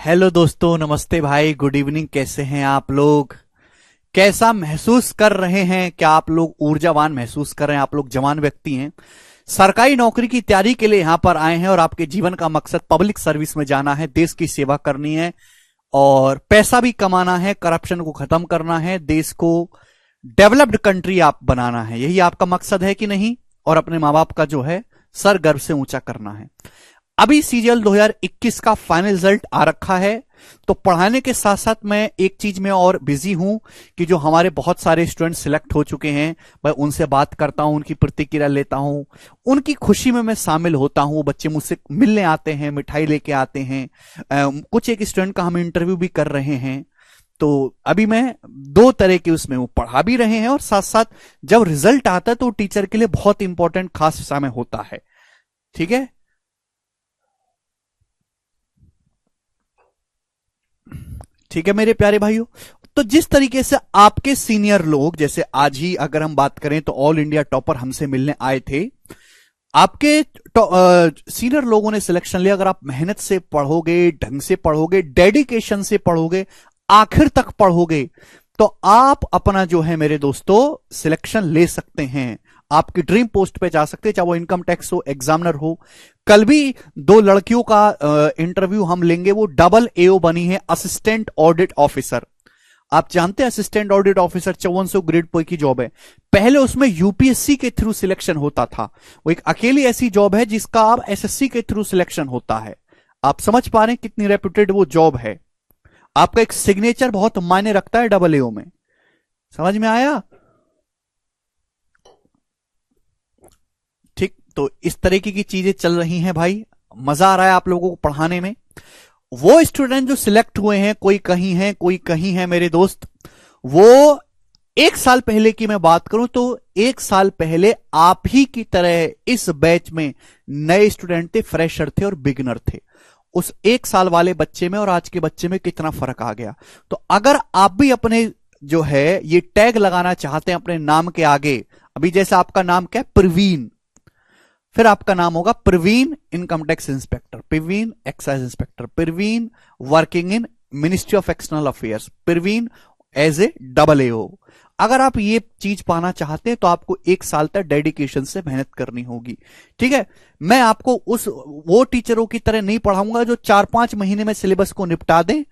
Hello दोस्तों, नमस्ते भाई, गुड इवनिंग। कैसे हैं आप लोग? कैसा महसूस कर रहे हैं? क्या आप लोग ऊर्जावान महसूस कर रहे हैं? आप लोग जवान व्यक्ति हैं, सरकारी नौकरी की तैयारी के लिए यहां पर आए हैं और आपके जीवन का मकसद पब्लिक सर्विस में जाना है, देश की सेवा करनी है और पैसा भी कमाना है, करप्शन को खत्म करना है, देश को डेवलप्ड कंट्री आप बनाना है। यही आपका मकसद है कि नहीं? और अपने माँ बाप का जो है सर गर्व से ऊंचा करना है। अभी सीजीएल 2021 का फाइनल रिजल्ट आ रखा है, तो पढ़ाने के साथ साथ मैं एक चीज में और बिजी हूं कि जो हमारे बहुत सारे स्टूडेंट सिलेक्ट हो चुके हैं, मैं उनसे बात करता हूं, उनकी प्रतिक्रिया लेता हूं, उनकी खुशी में मैं शामिल होता हूं। बच्चे मुझसे मिलने आते हैं, मिठाई लेके आते हैं। कुछ एक स्टूडेंट का हम इंटरव्यू भी कर रहे हैं। तो अभी मैं दो तरह के उसमें पढ़ा भी रहे हैं और साथ साथ जब रिजल्ट आता है तो टीचर के लिए बहुत इंपॉर्टेंट खास समय होता है। ठीक है, ठीक है मेरे प्यारे भाइयों। तो जिस तरीके से आपके सीनियर लोग, जैसे आज ही अगर हम बात करें तो ऑल इंडिया टॉपर हमसे मिलने आए थे, आपके सीनियर लोगों ने सिलेक्शन लिया। अगर आप मेहनत से पढ़ोगे, ढंग से पढ़ोगे, डेडिकेशन से पढ़ोगे, आखिर तक पढ़ोगे, तो आप अपना जो है मेरे दोस्तों सिलेक्शन ले सकते हैं। आपकी ड्रीम पोस्ट पे जा सकते हैं, चाहे वो इनकम टैक्स हो, एग्जामिनर हो। कल भी दो लड़कियों का इंटरव्यू हम लेंगे, वो डबल एओ बनी है, असिस्टेंट ऑडिट ऑफिसर। आप जानते हैं assistant audit officer 5400 grade pay की जॉब है। पहले उसमें यूपीएससी के थ्रू सिलेक्शन होता था। वो एक अकेली ऐसी जॉब है जिसका अब एसएससी के थ्रू सिलेक्शन होता है। आप समझ पा रहे हैं कितनी रेप्यूटेड वो जॉब है। आपका एक सिग्नेचर बहुत मायने रखता है डबल एओ में। समझ में आया? ठीक, तो इस तरीके की चीजें चल रही हैं भाई। मजा आ रहा है आप लोगों को पढ़ाने में। वो स्टूडेंट जो सिलेक्ट हुए हैं, कोई कहीं है कोई कहीं है मेरे दोस्त, वो एक साल पहले की मैं बात करूं तो एक साल पहले आप ही की तरह इस बैच में नए स्टूडेंट थे, फ्रेशर थे और बिगिनर थे। उस एक साल वाले बच्चे में और आज के बच्चे में कितना फर्क आ गया। तो अगर आप भी अपने जो है ये टैग लगाना चाहते हैं अपने नाम के आगे, अभी जैसे आपका नाम क्या है, प्रवीण, फिर आपका नाम होगा Praveen income tax inspector, Praveen excise inspector, Praveen working in ministry of external affairs, Praveen as a double AO. अगर आप ये चीज पाना चाहते हैं तो आपको एक साल तक डेडिकेशन से मेहनत करनी होगी। ठीक है, मैं आपको वो टीचरों की तरह नहीं पढ़ाऊंगा जो 4-5 महीने में सिलेबस को निपटा दें।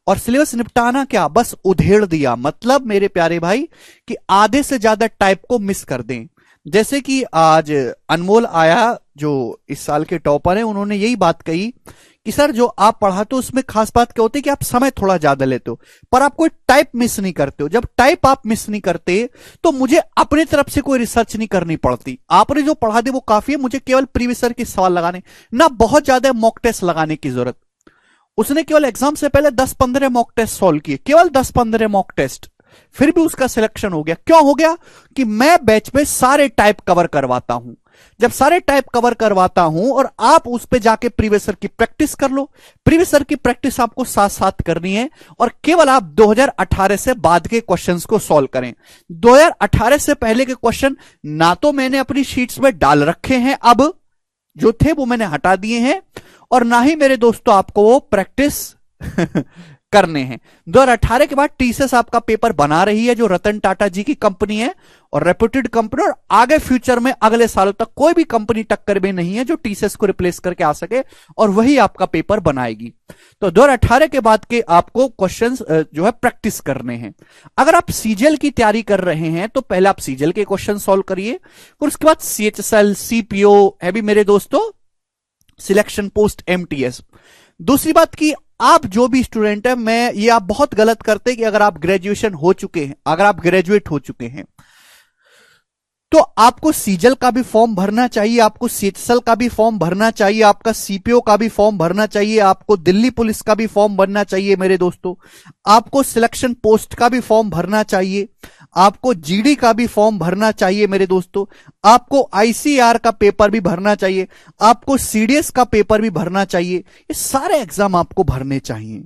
और सिलेबस निपटाना क्या, बस उधेड़ दिया, मतलब मेरे प्यारे भाई कि आधे से ज्यादा टाइप को मिस कर दें। जैसे कि आज अनमोल आया जो इस साल के टॉपर हैं, उन्होंने यही बात कही कि सर जो आप पढ़ाते हो उसमें खास बात क्या होती है कि आप समय थोड़ा ज्यादा लेते हो, पर आप कोई टाइप मिस नहीं करते हो। जब टाइप आप मिस नहीं करते तो मुझे अपनी तरफ से कोई रिसर्च नहीं करनी पड़ती। आपने जो पढ़ा दे वो काफी है, मुझे केवल प्रीवियस ईयर के सवाल लगाने, ना बहुत ज्यादा मॉक टेस्ट लगाने की जरूरत। उसने केवल एग्जाम से पहले 10-15 मॉक टेस्ट सॉल्व किए, केवल 10-15 मॉक टेस्ट, फिर भी उसका सिलेक्शन हो गया। क्यों हो गया? कि मैं बैच में सारे टाइप कवर करवाता हूं। जब सारे टाइप कवर करवाता हूं और आप उस पे जाके प्रीवियसर की प्रैक्टिस कर लो, प्रीवियसर की प्रैक्टिस आपको साथ साथ करनी है और केवल आप 2018 से बाद के क्वेश्चंस को सॉल्व करें। 2018 से पहले के क्वेश्चन ना तो मैंने अपनी शीट्स में डाल रखे हैं, अब जो थे वो मैंने हटा दिए हैं, और ना ही मेरे दोस्तों आपको वो प्रैक्टिस करने हैं। 2018 के बाद टीसीएस आपका पेपर बना रही है, जो रतन टाटा जी की कंपनी है और रेप्यूटेड कंपनी, और आगे फ्यूचर में अगले सालों तक कोई भी कंपनी टक्कर में नहीं है जो टीसीएस को रिप्लेस करके आ सके, और वही आपका पेपर बनाएगी। तो 2018 के बाद के आपको क्वेश्चंस जो है प्रैक्टिस करने हैं। अगर आप सीजीएल की तैयारी कर रहे हैं तो पहले आप सीजीएल के क्वेश्चन सॉल्व करिए, और उसके बाद सीएचएसएल, सीपीओ है भी मेरे दोस्तों, सिलेक्शन पोस्ट एमटीएस। दूसरी बात की आप जो भी स्टूडेंट है, मैं ये आप बहुत गलत करते हैं कि अगर आप ग्रेजुएशन हो चुके हैं, अगर आप ग्रेजुएट हो चुके हैं तो आपको सीजल का भी फॉर्म भरना चाहिए, आपको सीएचएसएल का भी फॉर्म भरना चाहिए, आपका सीपीओ का भी फॉर्म भरना चाहिए, आपको दिल्ली पुलिस का भी फॉर्म भरना चाहिए मेरे दोस्तों, आपको सिलेक्शन पोस्ट का भी फॉर्म भरना चाहिए, आपको जीडी का भी फॉर्म भरना चाहिए मेरे दोस्तों, आपको आईसीआर का पेपर भी भरना चाहिए, आपको सीडीएस का पेपर भी भरना चाहिए। ये सारे एग्जाम आपको भरने चाहिए।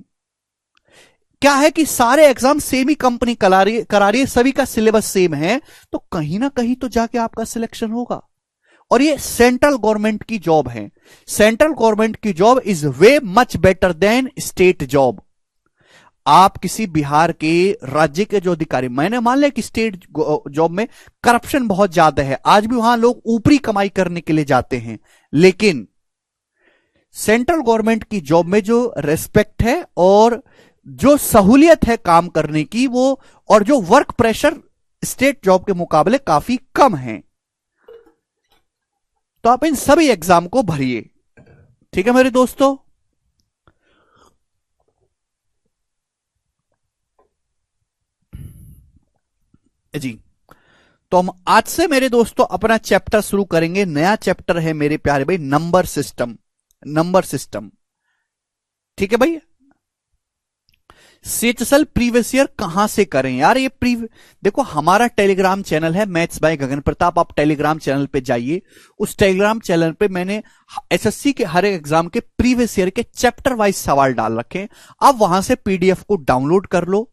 क्या है कि सारे एग्जाम सेम ही कंपनी करा रही है, सभी का सिलेबस सेम है, तो कहीं ना कहीं तो जाके आपका सिलेक्शन होगा। और ये सेंट्रल गवर्नमेंट की जॉब है। सेंट्रल गवर्नमेंट की job is way much better than state job. आप किसी बिहार के राज्य के जो अधिकारी, मैंने मान लिया कि स्टेट जॉब में करप्शन बहुत ज्यादा है, आज भी वहां लोग ऊपरी कमाई करने के लिए जाते हैं, लेकिन सेंट्रल गवर्नमेंट की जॉब में जो रेस्पेक्ट है और जो सहूलियत है काम करने की, वो और जो वर्क प्रेशर स्टेट जॉब के मुकाबले काफी कम है। तो आप इन सभी एग्जाम को भरिए, ठीक है मेरे दोस्तों। जी, तो हम आज से मेरे दोस्तों अपना चैप्टर शुरू करेंगे। नया चैप्टर है मेरे प्यारे भाई, नंबर सिस्टम। नंबर सिस्टम, ठीक है भाई। सीएचएसएल प्रीवियस ईयर कहां से करें यार? ये देखो, हमारा टेलीग्राम चैनल है मैथ्स बाय गगन प्रताप। आप टेलीग्राम चैनल पे जाइए, उस टेलीग्राम चैनल पे मैंने एसएससी के हर एक एग्जाम के प्रीवियस ईयर के चैप्टर वाइज सवाल डाल रखे। आप वहां से पीडीएफ को डाउनलोड कर लो।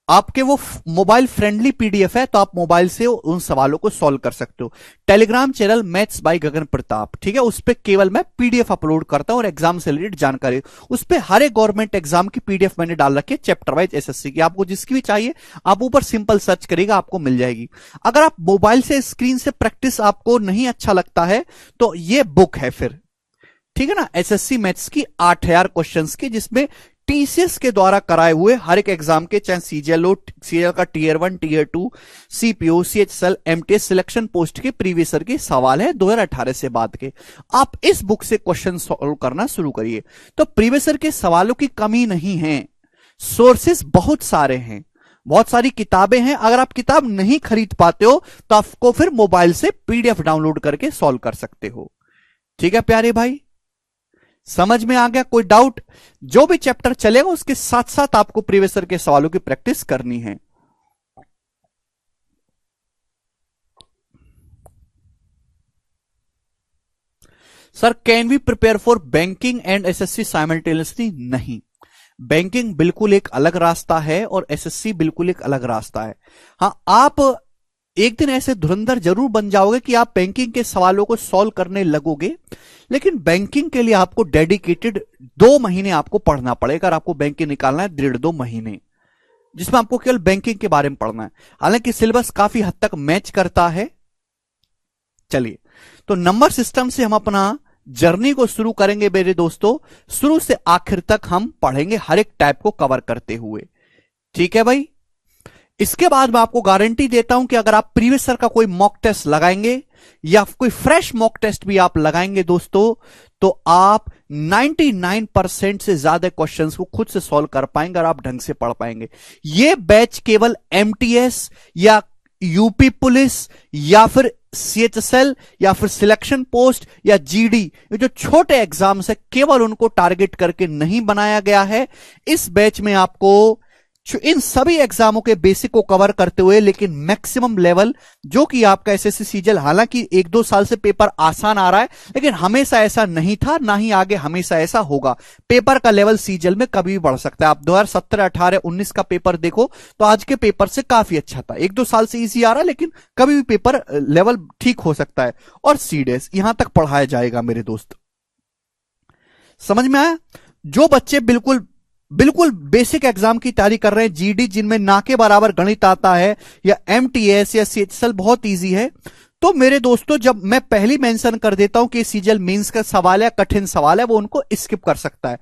आपके वो मोबाइल फ्रेंडली पीडीएफ है, तो आप मोबाइल से उन सवालों को सॉल्व कर सकते हो। टेलीग्राम चैनल मैथ्स बाय गगन प्रताप, ठीक है, उस पर केवल मैं पीडीएफ अपलोड करता हूं और एग्जाम से रिलेटेड जानकारी, उस पर हर एक गवर्नमेंट एग्जाम की पीडीएफ मैंने डाल रखी है, चैप्टर वाइज एसएससी की। आपको जिसकी भी चाहिए आप ऊपर सिंपल सर्च करेगा, आपको मिल जाएगी। अगर आप मोबाइल से स्क्रीन से प्रैक्टिस आपको नहीं अच्छा लगता है, तो ये बुक है फिर, ठीक है ना, एसएससी मैथ्स की 8000 क्वेश्चंस की, जिसमें टीसीएस के द्वारा कराए हुए हर एक एग्जाम के, चाहे सीजीएल हो, सीजीएल का tier 1 tier 2, CPO, CHSL, MTS selection post के प्रीवियस ईयर के सवाल है 2018 से बाद के। आप इस बुक से क्वेश्चन सॉल्व करना शुरू करिए। तो प्रीवियस ईयर के सवालों की कमी नहीं है, सोर्सेस बहुत सारे हैं, बहुत सारी किताबें हैं। अगर आप किताब नहीं खरीद पाते हो तो आपको फिर मोबाइल से पीडीएफ डाउनलोड करके सॉल्व कर सकते हो, ठीक है प्यारे भाई। समझ में आ गया? कोई डाउट? जो भी चैप्टर चलेगा उसके साथ साथ आपको प्रीवियस ईयर के सवालों की प्रैक्टिस करनी है। Sir, can we prepare for banking and SSC simultaneously? नहीं, बैंकिंग बिल्कुल एक अलग रास्ता है और एसएससी बिल्कुल एक अलग रास्ता है। हां, आप एक दिन ऐसे धुरंधर जरूर बन जाओगे कि आप बैंकिंग के सवालों को सॉल्व करने लगोगे, लेकिन बैंकिंग के लिए आपको डेडिकेटेड 2 महीने आपको पढ़ना पड़ेगा। अगर आपको बैंकिंग निकालना है 1.5-2 महीने, जिसमें आपको केवल बैंकिंग के बारे में पढ़ना है। हालांकि सिलेबस काफी हद तक मैच करता है। चलिए, तो नंबर सिस्टम से हम अपना जर्नी को शुरू करेंगे मेरे दोस्तों। शुरू से आखिर तक हम पढ़ेंगे, हर एक टाइप को कवर करते हुए, ठीक है भाई। इसके बाद मैं आपको गारंटी देता हूं कि अगर आप प्रीवियस ईयर का कोई मॉक टेस्ट लगाएंगे या कोई फ्रेश मॉक टेस्ट भी आप लगाएंगे दोस्तों, तो आप 99% से ज्यादा क्वेश्चंस को खुद से सॉल्व कर पाएंगे और आप ढंग से पढ़ पाएंगे। यह बैच केवल एमटीएस या यूपी पुलिस या फिर सीएचएसएल या फिर सिलेक्शन पोस्ट या जीडी, ये जो छोटे एग्जाम्स है, केवल उनको टारगेट करके नहीं बनाया गया है। इस बैच में आपको इन सभी एग्जामों के बेसिक को कवर करते हुए, लेकिन मैक्सिमम लेवल जो कि आपका एसएससी सीजीएल, हालांकि 1-2 साल से पेपर आसान आ रहा है, लेकिन हमेशा ऐसा नहीं था, ना ही आगे हमेशा ऐसा होगा। पेपर का लेवल सीजीएल में कभी भी बढ़ सकता है। आप 2017, 18, 19 का पेपर देखो तो आज के पेपर से काफी अच्छा था। 1-2 साल से इजी आ रहा है, लेकिन कभी भी पेपर लेवल ठीक हो सकता है। और सीडीएस यहां तक पढ़ाया जाएगा मेरे दोस्त, समझ में आया? जो बच्चे बिल्कुल बेसिक एग्जाम की तैयारी कर रहे हैं, जीडी जिनमें ना के बराबर गणित आता है, या एमटीएस या सीएचएसएल बहुत इजी है, तो मेरे दोस्तों जब मैं पहली मेंशन कर देता हूं कि सीजीएल मेंस का सवाल है, कठिन सवाल है, वो उनको स्किप कर सकता है।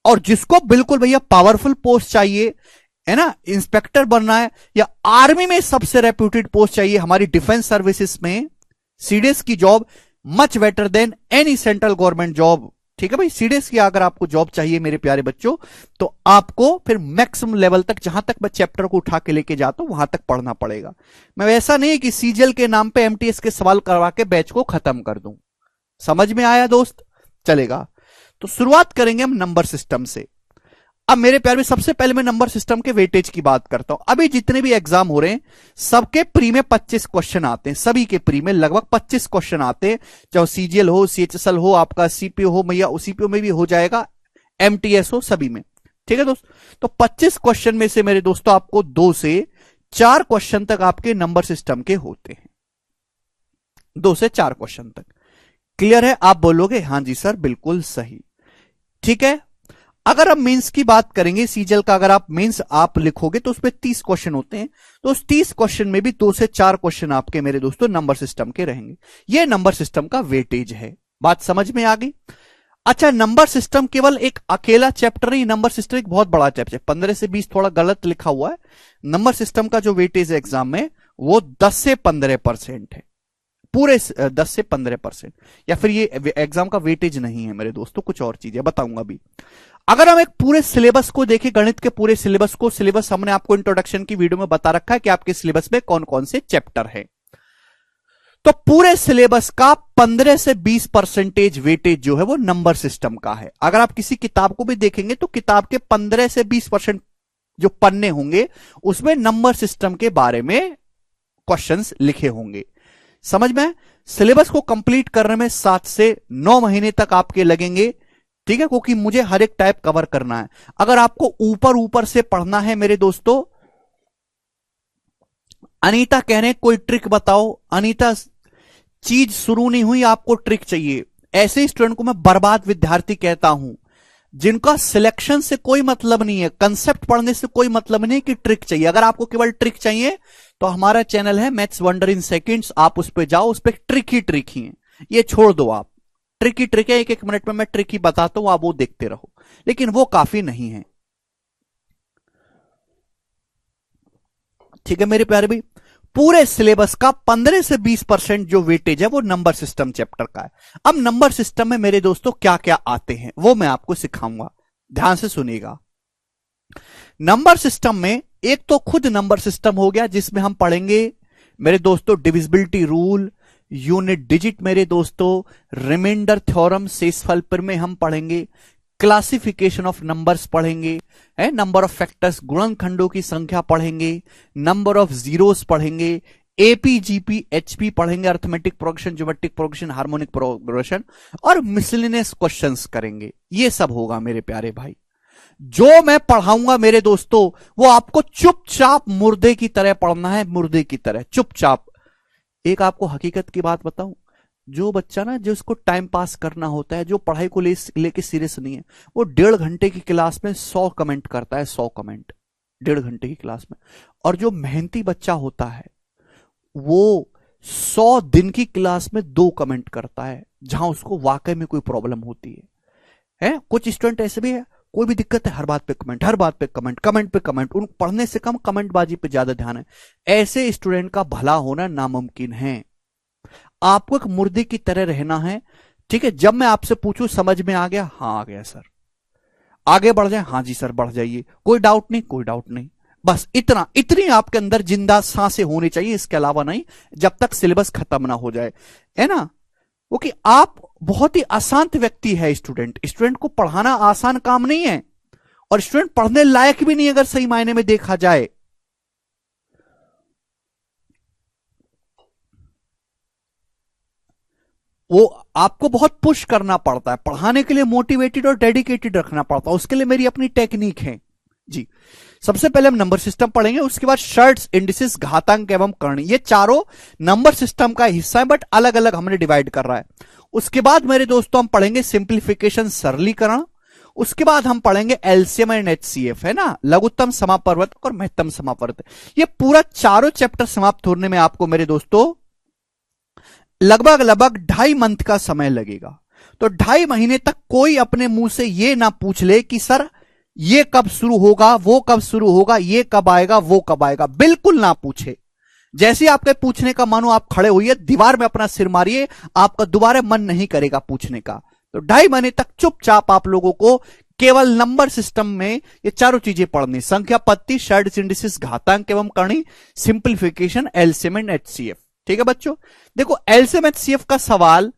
और जिसको बिल्कुल भैया पावरफुल पोस्ट चाहिए है ना, इंस्पेक्टर बनना है, या आर्मी में सबसे रेप्यूटेड पोस्ट चाहिए, हमारी डिफेंस सर्विसेज में सीडीएस की job much better than any central government job, ठीक है भाई। सीडीएस की अगर आपको जॉब चाहिए मेरे प्यारे बच्चों, तो आपको फिर मैक्सिमम लेवल तक, जहां तक मैं चैप्टर को उठा के लेके जाता हूं वहां तक पढ़ना पड़ेगा। मैं वैसा नहीं कि सीजीएल के नाम पे एमटीएस के सवाल करवा के बैच को खत्म कर दूं। समझ में आया दोस्त? चलेगा। तो शुरुआत करेंगे हम नंबर सिस्टम से। अब मेरे प्यार में सबसे पहले मैं नंबर सिस्टम के वेटेज की बात करता हूं। अभी जितने भी एग्जाम हो रहे हैं सबके प्री में 25 क्वेश्चन आते हैं, सभी के प्री में लगभग 25 क्वेश्चन आते हैं, चाहे सीजीएल हो, सीएचएसएल हो, आपका सीपीओ हो, या सीपीओ में भी हो जाएगा, एमटीएस हो, सभी में, ठीक है दोस्त। तो 25 क्वेश्चन में से मेरे दोस्तों आपको 2 से 4 क्वेश्चन तक आपके नंबर सिस्टम के होते हैं, 2 से 4 क्वेश्चन तक। क्लियर है? आप बोलोगे हां जी सर बिल्कुल सही। ठीक है, अगर हम मेंस की बात करेंगे, सीजल का अगर आप मेंस आप लिखोगे तो उसमें 30 क्वेश्चन होते हैं, तो उस 30 क्वेश्चन में भी 2 से 4 क्वेश्चन आपके मेरे दोस्तों नंबर सिस्टम के रहेंगे। ये नंबर सिस्टम का वेटेज है। बात समझ में आ गई? अच्छा, नंबर सिस्टम केवल एक अकेला चैप्टर नहीं, नंबर सिस्टम एक बहुत बड़ा चैप्टर है। 15 से 20 थोड़ा गलत लिखा हुआ है। नंबर सिस्टम का जो वेटेज है एग्जाम में वो 10 से 15% है, पूरे 10 से 15%। या फिर ये एग्जाम का वेटेज नहीं है मेरे दोस्तों, कुछ और चीजें बताऊंगा अभी। अगर हम एक पूरे सिलेबस को देखें, गणित के पूरे सिलेबस को, सिलेबस हमने आपको इंट्रोडक्शन की वीडियो में बता रखा है कि आपके सिलेबस में कौन कौन से चैप्टर है। तो पूरे सिलेबस का 15 से 20% वेटेज जो है वो नंबर सिस्टम का है। अगर आप किसी किताब को भी देखेंगे तो किताब के 15 से 20% जो पन्ने होंगे उसमें नंबर सिस्टम के बारे में क्वेश्चंस लिखे होंगे। समझ में? सिलेबस को कंप्लीट करने में 7 से 9 महीने तक आपके लगेंगे। ठीक है, क्योंकि मुझे हर एक टाइप कवर करना है। अगर आपको ऊपर ऊपर से पढ़ना है मेरे दोस्तों, अनीता कह रहे हैं कोई ट्रिक बताओ। अनीता, चीज शुरू नहीं हुई, आपको ट्रिक चाहिए। ऐसे स्टूडेंट को मैं बर्बाद विद्यार्थी कहता हूं, जिनका सिलेक्शन से कोई मतलब नहीं है, कंसेप्ट पढ़ने से कोई मतलब नहीं कि ट्रिक चाहिए। अगर आपको केवल ट्रिक चाहिए तो हमारा चैनल है मैथ्स वंडर इन सेकंड्स, आप उस पर जाओ, उस पर ट्रिक ही है। ये छोड़ दो आप, ट्रिक है, एक एक मिनट में मैं ट्रिक ही बताता हूं, आप वो देखते रहो, लेकिन वो काफी नहीं है। ठीक है मेरे प्यारे भाई, पूरे सिलेबस का 15 से 20% जो वेटेज है वो नंबर सिस्टम चैप्टर का है। अब नंबर सिस्टम में मेरे दोस्तों क्या क्या आते हैं वो मैं आपको सिखाऊंगा, ध्यान से सुनिएगा। नंबर सिस्टम में एक तो खुद नंबर सिस्टम हो गया, जिसमें हम पढ़ेंगे मेरे दोस्तों डिविजिबिलिटी रूल, यूनिट डिजिट मेरे दोस्तों, रिमाइंडर थ्योरम, शेषफल में हम पढ़ेंगे, क्लासिफिकेशन ऑफ नंबर्स पढ़ेंगे, है नंबर ऑफ फैक्टर्स, गुणनखंडों की संख्या पढ़ेंगे, नंबर ऑफ जीरोस पढ़ेंगे, एपीजीपी एचपी पढ़ेंगे, arithmetic progression, geometric progression, harmonic progression, और मिसलिनियस क्वेश्चंस करेंगे। ये सब होगा मेरे प्यारे भाई। जो मैं पढ़ाऊंगा मेरे दोस्तों वो आपको चुपचाप मुर्दे की तरह पढ़ना है, मुर्दे की तरह चुपचाप। एक आपको हकीकत की बात बताऊं, जो बच्चा ना जिसको टाइम पास करना होता है, जो पढ़ाई को लेके सीरियस नहीं है, वो 1.5 घंटे की क्लास में 100 कमेंट करता है, 100 कमेंट 1.5 घंटे की क्लास में। और जो मेहनती बच्चा होता है वो 100 दिन की क्लास में 2 कमेंट करता है, जहां उसको वाकई में कोई प्रॉब्लम होती है। कुछ स्टूडेंट ऐसे भी है, कोई भी दिक्कत है हर बात पे कमेंट, हर बात पे कमेंट, कमेंट पे कमेंट, उन पढ़ने से कम कमेंट बाजी पे ज्यादा ध्यान है। ऐसे स्टूडेंट का भला होना नामुमकिन है। आपको एक मुर्दे की तरह रहना है। ठीक है, जब मैं आपसे पूछूं समझ में आ गया, हाँ आ गया सर, आगे बढ़ जाए, हाँ जी सर बढ़ जाइए, कोई डाउट नहीं, कोई डाउट नहीं, बस इतनी आपके अंदर जिंदा सांसें होनी चाहिए, इसके अलावा नहीं, जब तक सिलेबस खत्म ना हो जाए, है ना। क्योंकि आप बहुत ही अशांत व्यक्ति है स्टूडेंट को पढ़ाना आसान काम नहीं है, और स्टूडेंट पढ़ने लायक भी नहीं अगर सही मायने में देखा जाए। वो आपको बहुत पुश करना पड़ता है पढ़ाने के लिए, मोटिवेटेड और डेडिकेटेड रखना पड़ता है, उसके लिए मेरी अपनी टेक्निक है जी। सबसे पहले हम नंबर सिस्टम पढ़ेंगे, उसके बाद शर्ट्स, इंडिसेस, घातांक एवं करणी, ये चारों नंबर सिस्टम का हिस्सा है, बट अलग अलग हमने डिवाइड कर रहा है। उसके बाद मेरे दोस्तों हम पढ़ेंगे सिंप्लीफिकेशन, सरलीकरण। उसके बाद हम पढ़ेंगे एलसीएम एंड एचसीएफ, है ना, लघुत्तम समापवर्तक और महत्तम समापवर्तक। ये पूरा चारों चैप्टर समाप्त होने में आपको मेरे दोस्तों लगभग 2.5 मंथ का समय लगेगा। तो 2.5 महीने तक कोई अपने मुंह से ये ना पूछ ले कि सर ये कब शुरू होगा, वो कब शुरू होगा, ये कब आएगा, वो कब आएगा, बिल्कुल ना पूछे। जैसे आपके पूछने का मानो आप खड़े होइए, दीवार में अपना सिर मारिए, आपका दोबारा मन नहीं करेगा पूछने का। तो 2.5 महीने तक चुपचाप आप लोगों को केवल नंबर सिस्टम में ये चारों चीजें पढ़नी, संख्या पत्ती, शर्ट्स, इंडिसेस, घातांक एवं करणी, सिंप्लीफिकेशन, एलसीएम एंड एचसीएफ। ठीक है बच्चों, देखो एलसीएम एचसीएफ का सवाल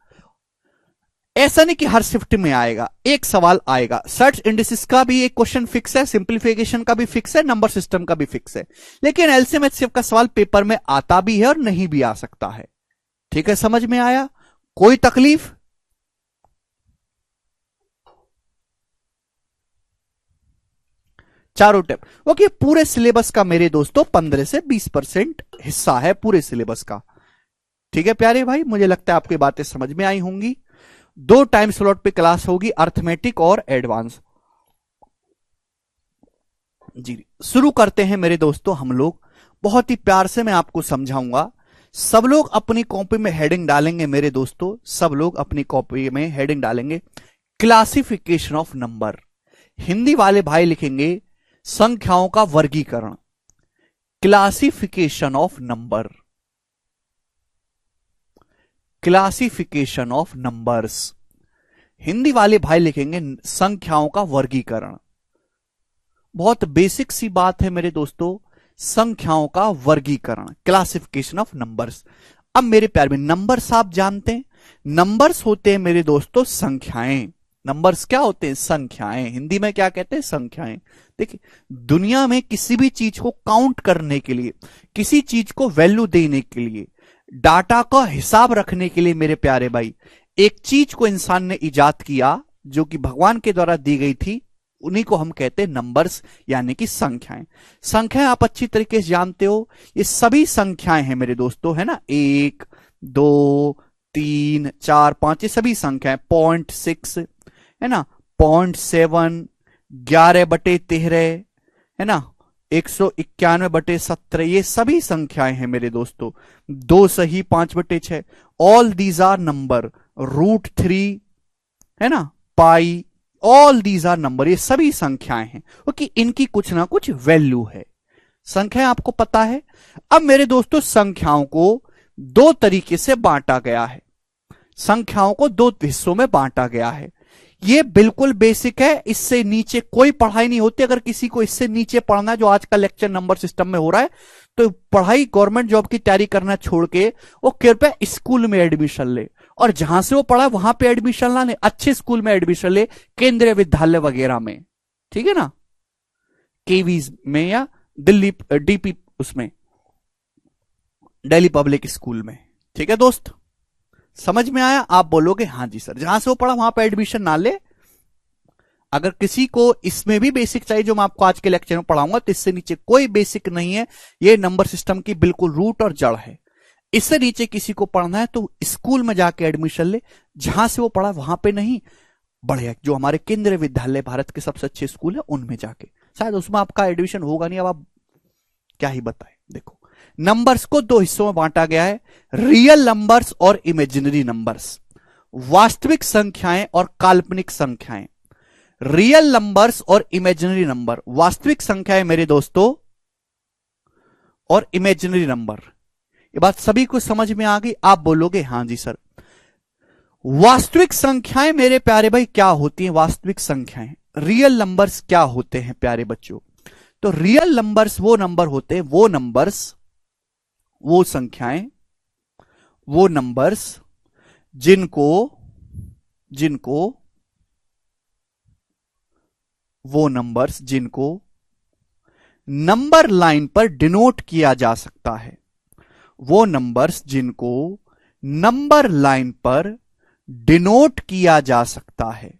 ऐसा नहीं कि हर शिफ्ट में आएगा, एक सवाल आएगा। सर्च इंडिसेस का भी एक क्वेश्चन फिक्स है, सिंप्लीफिकेशन का भी फिक्स है, नंबर सिस्टम का भी फिक्स है, लेकिन एलसीएम एचसीएफ का सवाल पेपर में आता भी है और नहीं भी आ सकता है। ठीक है, समझ में आया? कोई तकलीफ? चारों टेप ओके। पूरे सिलेबस का मेरे दोस्तों 15 से 20% हिस्सा है पूरे सिलेबस का। ठीक है प्यारे भाई, मुझे लगता है आपकी बातें समझ में आई होंगी। 2 टाइम स्लॉट पे क्लास होगी, अर्थमेटिक और एडवांस। जी शुरू करते हैं मेरे दोस्तों हम लोग। बहुत ही प्यार से मैं आपको समझाऊंगा। सब लोग अपनी कॉपी में हेडिंग डालेंगे मेरे दोस्तों, सब लोग अपनी कॉपी में हेडिंग डालेंगे क्लासिफिकेशन ऑफ नंबर। हिंदी वाले भाई लिखेंगे संख्याओं का वर्गीकरण, classification of number, classification of numbers. Hindi वाले भाई लिखेंगे संख्याओं का वर्गीकरण। बहुत बेसिक सी बात है मेरे दोस्तों, संख्याओं का वर्गीकरण, क्लासिफिकेशन ऑफ नंबर्स। अब मेरे प्यार में नंबर्स आप जानते हैं, नंबर्स होते हैं मेरे दोस्तों संख्याएं। नंबर्स क्या होते हैं? संख्याएं। हिंदी में क्या कहते हैं? संख्याएं। देखिए, दुनिया में किसी भी चीज को काउंट करने के लिए, किसी चीज को वैल्यू देने के लिए, डाटा का हिसाब रखने के लिए मेरे प्यारे भाई, एक चीज को इंसान ने इजाद किया जो कि भगवान के द्वारा दी गई थी, उन्हीं को हम कहते हैं नंबर्स, यानी कि संख्याएं। संख्याएं आप अच्छी तरीके से जानते हो, ये सभी संख्याएं हैं मेरे दोस्तों, है ना। 1 2 3 4 5, ये सभी संख्याएं। 0.6 है ना, 0.7, 11/13 है ना, 191/17, ये सभी संख्याएं हैं मेरे दोस्तों। 2 सही 5/6, ऑल दीज आर नंबर। √3 है ना, पाई, ऑल दीज आर नंबर, ये सभी संख्याएं हैं, क्योंकि इनकी कुछ ना कुछ वैल्यू है। संख्याएं आपको पता है। अब मेरे दोस्तों संख्याओं को 2 तरीके से बांटा गया है, संख्याओं को 2 हिस्सों में बांटा गया है। ये बिल्कुल बेसिक है, इससे नीचे कोई पढ़ाई नहीं होती। अगर किसी को इससे नीचे पढ़ना है, जो आज का लेक्चर नंबर सिस्टम में हो रहा है, तो पढ़ाई गवर्नमेंट जॉब की तैयारी करना छोड़ के वो कृपया स्कूल में एडमिशन ले, और जहां से वो पढ़ा वहां पे एडमिशन ना ले, अच्छे स्कूल में एडमिशन ले, केंद्रीय विद्यालय वगैरह में, ठीक है ना, केवीज में या दिल्ली डीपी, उसमें दिल्ली पब्लिक स्कूल में। ठीक है दोस्त, समझ में आया? आप बोलोगे हाँ जी सर, जहां से वो पढ़ा वहां पे एडमिशन ना ले। अगर किसी को इसमें भी बेसिक चाहिए जो मैं आपको आज के लेक्चर में पढ़ाऊंगा, तो इससे नीचे कोई बेसिक नहीं है, ये नंबर सिस्टम की बिल्कुल रूट और जड़ है। इससे नीचे किसी को पढ़ना है तो स्कूल में जाके एडमिशन ले, जहां से वो पढ़ा वहां पे नहीं, बढ़िया जो हमारे केंद्रीय विद्यालय, भारत के सबसे अच्छे स्कूल है, उनमें जाके। शायद उसमें आपका एडमिशन होगा नहीं, अब आप क्या ही बताएं। देखो, नंबर्स को 2 हिस्सों में बांटा गया है, रियल नंबर्स और इमेजिनरी नंबर्स। वास्तविक संख्याएं और काल्पनिक संख्याएं। रियल नंबर्स और इमेजिनरी नंबर, वास्तविक संख्याएं मेरे दोस्तों और इमेजिनरी नंबर। ये बात सभी को समझ में आ गई? आप बोलोगे हाँ जी सर। वास्तविक संख्याएं मेरे प्यारे भाई क्या होती हैं? वास्तविक संख्याएं, रियल नंबर्स क्या होते हैं प्यारे बच्चों? तो रियल नंबर्स वो नंबर होते हैं, वो नंबर्स, वो संख्याएं, वो नंबर्स जिनको जिनको वो नंबर्स जिनको नंबर लाइन पर डिनोट किया जा सकता है, वो नंबर्स जिनको नंबर लाइन पर डिनोट किया जा सकता है,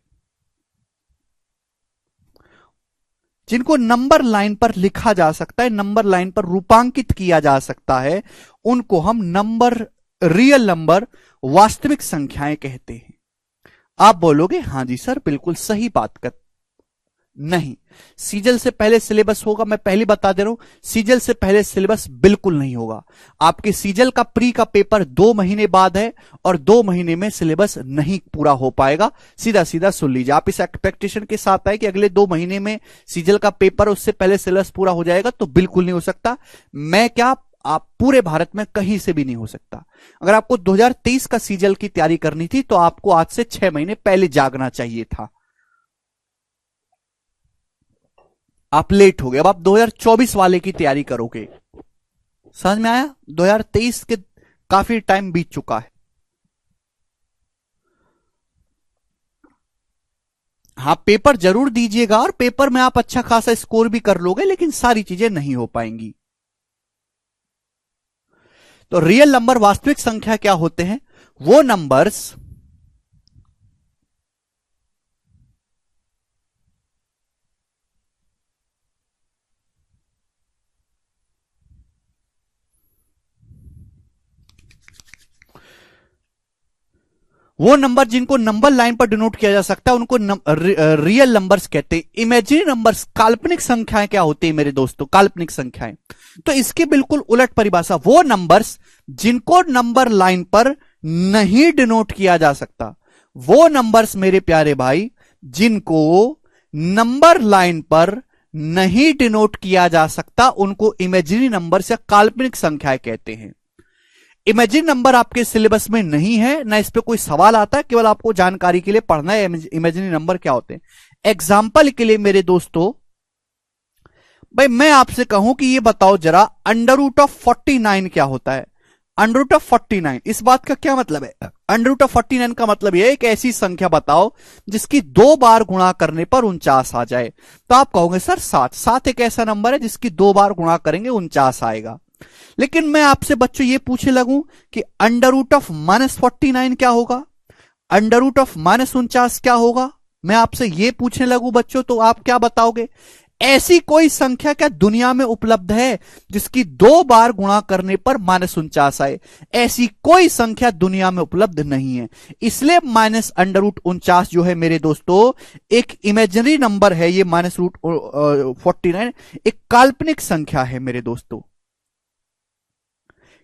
जिनको नंबर लाइन पर लिखा जा सकता है, नंबर लाइन पर रूपांकित किया जा सकता है, उनको हम नंबर, रियल नंबर, वास्तविक संख्याएं कहते हैं। आप बोलोगे हाँ जी सर, बिल्कुल सही बात कर। नहीं, सीजल से पहले सिलेबस होगा, मैं पहले बता दे रहा हूं, सीजल से पहले सिलेबस बिल्कुल नहीं होगा। आपके सीजल का प्री का पेपर 2 महीने बाद है, और 2 महीने में सिलेबस नहीं पूरा हो पाएगा। सीधा सीधा सुन लीजिए, आप इस एक्सपेक्टेशन के साथ आए कि अगले 2 महीने में सीजल का पेपर, उससे पहले सिलेबस पूरा हो जाएगा, तो बिल्कुल नहीं हो सकता। मैं क्या, आप पूरे भारत में कहीं से भी नहीं हो सकता। अगर आपको 2023 का सीजल की तैयारी करनी थी, तो आपको आज से 6 महीने पहले जागना चाहिए था। आप लेट हो गए, अब आप 2024 वाले की तैयारी करोगे। समझ में आया? 2023 के काफी टाइम बीत चुका है। हाँ, पेपर जरूर दीजिएगा, और पेपर में आप अच्छा खासा स्कोर भी कर लोगे, लेकिन सारी चीजें नहीं हो पाएंगी। तो रियल नंबर, वास्तविक संख्या क्या होते हैं? वो नंबर्स वो नंबर जिनको नंबर लाइन पर डिनोट किया जा सकता है उनको रियल नंबर्स कहते हैं। इमेजिनरी नंबर्स, काल्पनिक संख्याएं क्या होती है मेरे दोस्तों? काल्पनिक संख्याएं। तो इसकी बिल्कुल उलट परिभाषा, वो नंबर्स जिनको नंबर लाइन पर नहीं डिनोट किया जा सकता, वो नंबर्स मेरे प्यारे भाई जिनको नंबर लाइन पर नहीं डिनोट किया जा सकता उनको इमेजिनरी नंबर्स या काल्पनिक संख्याएं कहते हैं। इमेजिनरी नंबर आपके सिलेबस में नहीं है, ना इस पे कोई सवाल आता है, केवल आपको जानकारी के लिए पढ़ना है इमेजिनरी नंबर क्या होते हैं। एग्जाम्पल के लिए मेरे दोस्तों, भाई मैं आपसे कहूं कि ये बताओ जरा अंडर रूट ऑफ 49 क्या होता है? अंडर रूट ऑफ 49, इस बात का क्या मतलब है? अंडर रूट ऑफ 49 का मतलब यह है एक ऐसी संख्या बताओ जिसकी 2 बार गुणा करने पर 49 आ जाए। तो आप कहोगे सर 7, 7 एक ऐसा नंबर है जिसकी 2 बार गुणा करेंगे 49 आएगा। लेकिन मैं आपसे बच्चों ये पूछने लगूं कि अंडर रूट ऑफ -49 क्या होगा, अंडर रूट ऑफ -49 क्या होगा, मैं आपसे ये पूछने लगूं बच्चों, तो आप क्या बताओगे? ऐसी कोई संख्या क्या दुनिया में उपलब्ध है जिसकी 2 बार गुणा करने पर -49 आए? ऐसी कोई संख्या दुनिया में उपलब्ध नहीं है। इसलिए -√49 जो है मेरे दोस्तों एक इमेजिनरी नंबर है। ये -√49 एक काल्पनिक संख्या है मेरे दोस्तों।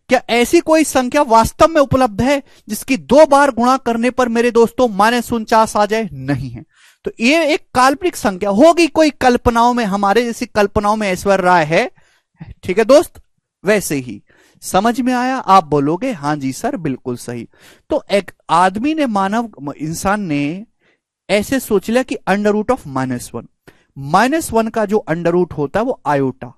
क्या ऐसी कोई संख्या वास्तव में उपलब्ध है जिसकी 2 बार गुणा करने पर मेरे दोस्तों -49 आ जाए? नहीं है। तो ये एक काल्पनिक संख्या होगी, कोई कल्पनाओं में, हमारे जैसी कल्पनाओं में ऐश्वर्य राय है, ठीक है दोस्त? वैसे ही समझ में आया? आप बोलोगे हां जी सर बिल्कुल सही। तो एक आदमी ने, मानव इंसान ने ऐसे सोच लिया कि अंडर रूट ऑफ -1 का जो अंडर रूट होता है वो आयोटा।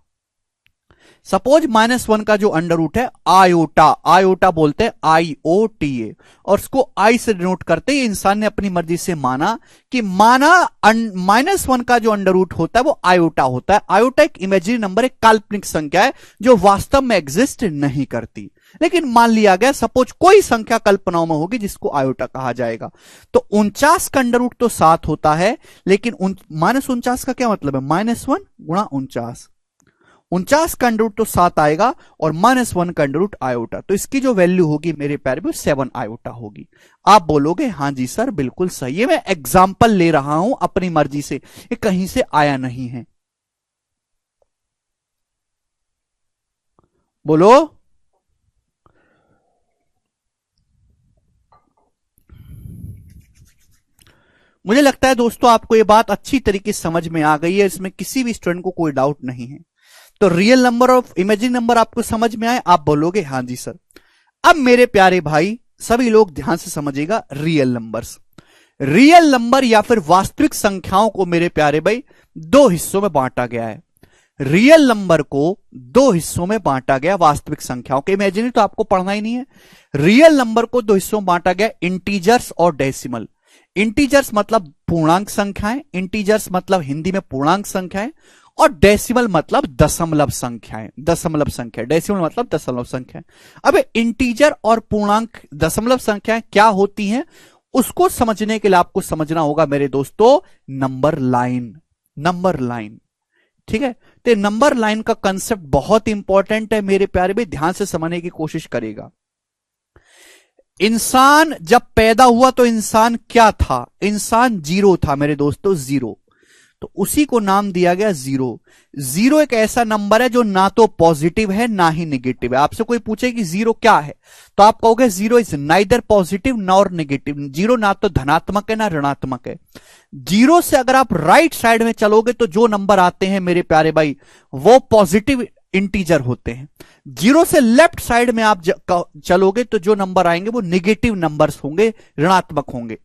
सपोज -1 का जो अंडर रूट है आयोटा, आयोटा बोलते हैं IOTA, और उसको आई से डिनोट करते हैं। इंसान ने अपनी मर्जी से माना कि -1 का जो अंडर रूट होता है वो आयोटा होता है। आयोटा एक इमेजिनरी नंबर, एक काल्पनिक संख्या है जो वास्तव में एग्जिस्ट नहीं करती, लेकिन मान लिया गया सपोज कोई संख्या कल्पनाओं में होगी जिसको आयोटा कहा जाएगा। तो 49 का अंडर रूट तो 7 होता है, लेकिन -49 का क्या मतलब है? -1 गुणा 49, 49 का अंडर रूट तो 7 आएगा और -1 का अंडर रूट आयोटा, तो इसकी जो वैल्यू होगी मेरे प्यारे में 7 आयोटा होगी। आप बोलोगे हां जी सर बिल्कुल सही है, मैं एग्जाम्पल ले रहा हूं अपनी मर्जी से, ये कहीं से आया नहीं है। बोलो। मुझे लगता है दोस्तों आपको ये बात अच्छी तरीके से समझ में आ गई है, इसमें किसी भी स्टूडेंट को कोई डाउट नहीं है। तो रियल नंबर और इमेजिनरी नंबर आपको समझ में आए? आप बोलोगे हां जी सर। अब मेरे प्यारे भाई सभी लोग ध्यान से समझिएगा, रियल नंबर्स, रियल नंबर या फिर वास्तविक संख्याओं को मेरे प्यारे भाई 2 हिस्सों में बांटा गया है। रियल नंबर को 2 हिस्सों में बांटा गया, वास्तविक संख्याओं के, इमेजिनरी तो आपको पढ़ना ही नहीं है। रियल नंबर को 2 हिस्सों में बांटा गया, इंटीजर्स और डेसिमल। इंटीजर्स मतलब पूर्णांक संख्याएं, इंटीजर्स मतलब हिंदी में पूर्णांक संख्याएं, और डेसिमल मतलब दशमलव संख्याएं, दशमलव संख्या, डेसिमल मतलब दशमलव संख्या। अब इंटीजर और पूर्णांक दशमलव संख्याएं क्या होती हैं उसको समझने के लिए आपको समझना होगा मेरे दोस्तों नंबर लाइन, नंबर लाइन, ठीक है? तो नंबर लाइन का कंसेप्ट बहुत इंपॉर्टेंट है मेरे प्यारे भाई, ध्यान से समझने की कोशिश करेगा। इंसान जब पैदा हुआ तो इंसान क्या था? इंसान 0 था मेरे दोस्तों, 0, तो उसी को नाम दिया गया 0। 0 एक ऐसा नंबर है जो ना तो पॉजिटिव है ना ही नेगेटिव है। आपसे कोई पूछे कि 0 क्या है, तो आप कहोगे 0 is neither positive nor negative. 0 ना तो धनात्मक है ना ऋणात्मक है। 0 से अगर आप राइट साइड में चलोगे तो जो नंबर आते हैं मेरे प्यारे भाई वो पॉजिटिव इंटीजर होते हैं। 0 से लेफ्ट साइड में आप चलोगे तो जो नंबर आएंगे वो नेगेटिव नंबर्स होंगे, ऋणात्मक होंगे।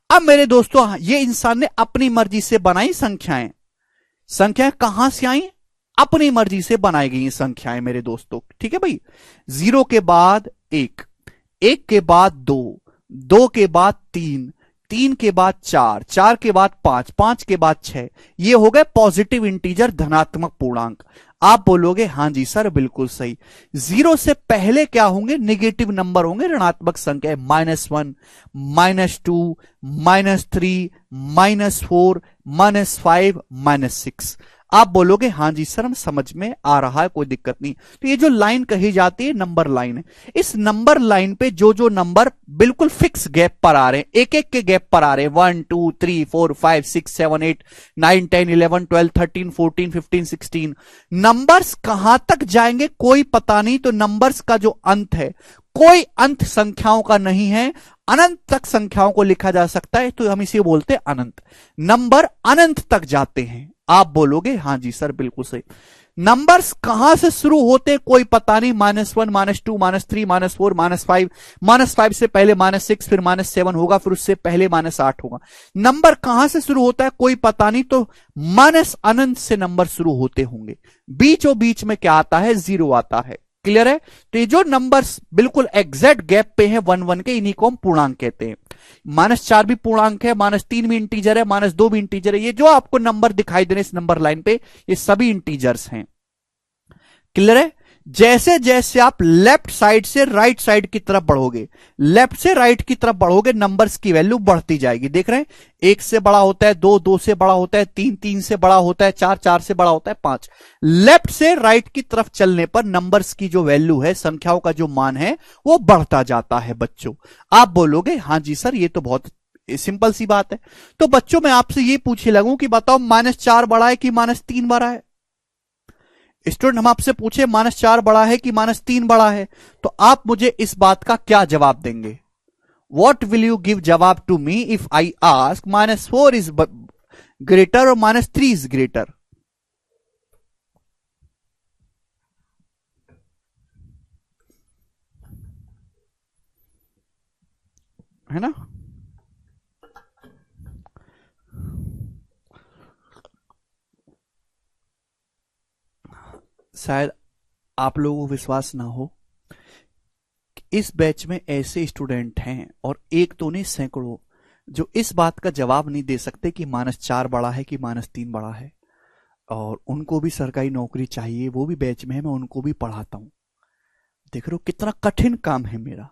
अब मेरे दोस्तों ये इंसान ने अपनी मर्जी से बनाई संख्याएं, संख्याएं कहां से आई? अपनी मर्जी से बनाई गई संख्याएं मेरे दोस्तों, ठीक है भाई। 0 के बाद 1, 1 के बाद 2, 2 के बाद 3, 3 के बाद 4, 4 के बाद 5, 5 के बाद 6, ये हो गए पॉजिटिव इंटीजर, धनात्मक पूर्णांक। आप बोलोगे हां जी सर बिल्कुल सही। 0 से पहले क्या होंगे? नेगेटिव नंबर होंगे, ऋणात्मक संख्या, -1, -2, -3, -4, -5, -6। आप बोलोगे हाँ जी सर, हम समझ में आ रहा है, कोई दिक्कत नहीं। तो ये जो लाइन कही जाती है नंबर लाइन है। इस नंबर लाइन पे जो जो नंबर बिल्कुल फिक्स गैप पर आ रहे हैं, एक एक के गैप पर आ रहे हैं, 1 2 3 4 5 6 7 8 9 10 11 12 13 14 15 16, नंबर्स कहां तक जाएंगे कोई पता नहीं। तो नंबर्स का जो अंत है, कोई अंत संख्याओं का नहीं है, अनंत तक संख्याओं को लिखा जा सकता है, तो हम इसे बोलते हैं अनंत। नंबर अनंत तक जाते हैं। आप बोलोगे हाँ जी सर बिल्कुल सही। नंबर्स कहां से शुरू होते हैं कोई पता नहीं, -1 -2 -3 -4 -5, -5 से पहले -6, फिर -7 होगा, फिर उससे पहले -8 होगा। नंबर कहां से शुरू होता है कोई पता नहीं, तो माइनस अनंत से नंबर शुरू होते होंगे। बीचों बीच में क्या आता है, 0 आता है। क्लियर है? तो ये जो नंबर्स बिल्कुल एग्जैक्ट गैप पे हैं 1 1 के, इन्हीं को हम पूर्णांक कहते हैं। -4 भी पूर्णांक है, -3 भी इंटीजर है, -2 भी इंटीजर है। ये जो आपको नंबर दिखाई दे रहे हैं इस नंबर लाइन पे, ये सभी इंटीजर्स हैं। क्लियर है? जैसे जैसे आप लेफ्ट साइड से राइट साइड की तरफ बढ़ोगे, लेफ्ट से राइट की तरफ बढ़ोगे, नंबर्स की वैल्यू बढ़ती जाएगी। देख रहे हैं, 1 से बड़ा होता है, 2 2 से बड़ा होता है, 3 3 से बड़ा होता है, 4 4 से बड़ा होता है, 5। लेफ्ट से राइट की तरफ चलने पर नंबर्स की जो वैल्यू है, संख्याओं का जो मान है, वो बढ़ता जाता है बच्चों। आप बोलोगे हाँ जी सर, ये तो बहुत सिंपल सी बात है। तो बच्चों मैं आपसे ये पूछे लगूं कि बताओ -4 बड़ा है कि -3 बड़ा है? स्टूडेंट हम आपसे पूछे -4 बड़ा है कि -3 बड़ा है, तो आप मुझे इस बात का क्या जवाब देंगे? वॉट विल यू गिव जवाब to me if I ask -4 is greater और -3 इज ग्रेटर? है ना? शायद आप लोगों को विश्वास ना हो, इस बैच में ऐसे स्टूडेंट हैं, और एक तो नहीं सैकड़ों, जो इस बात का जवाब नहीं दे सकते कि -4 बड़ा है कि -3 बड़ा है। और उनको भी सरकारी नौकरी चाहिए, वो भी बैच में है, मैं उनको भी पढ़ाता हूं। देख रहे हो कितना कठिन काम है मेरा।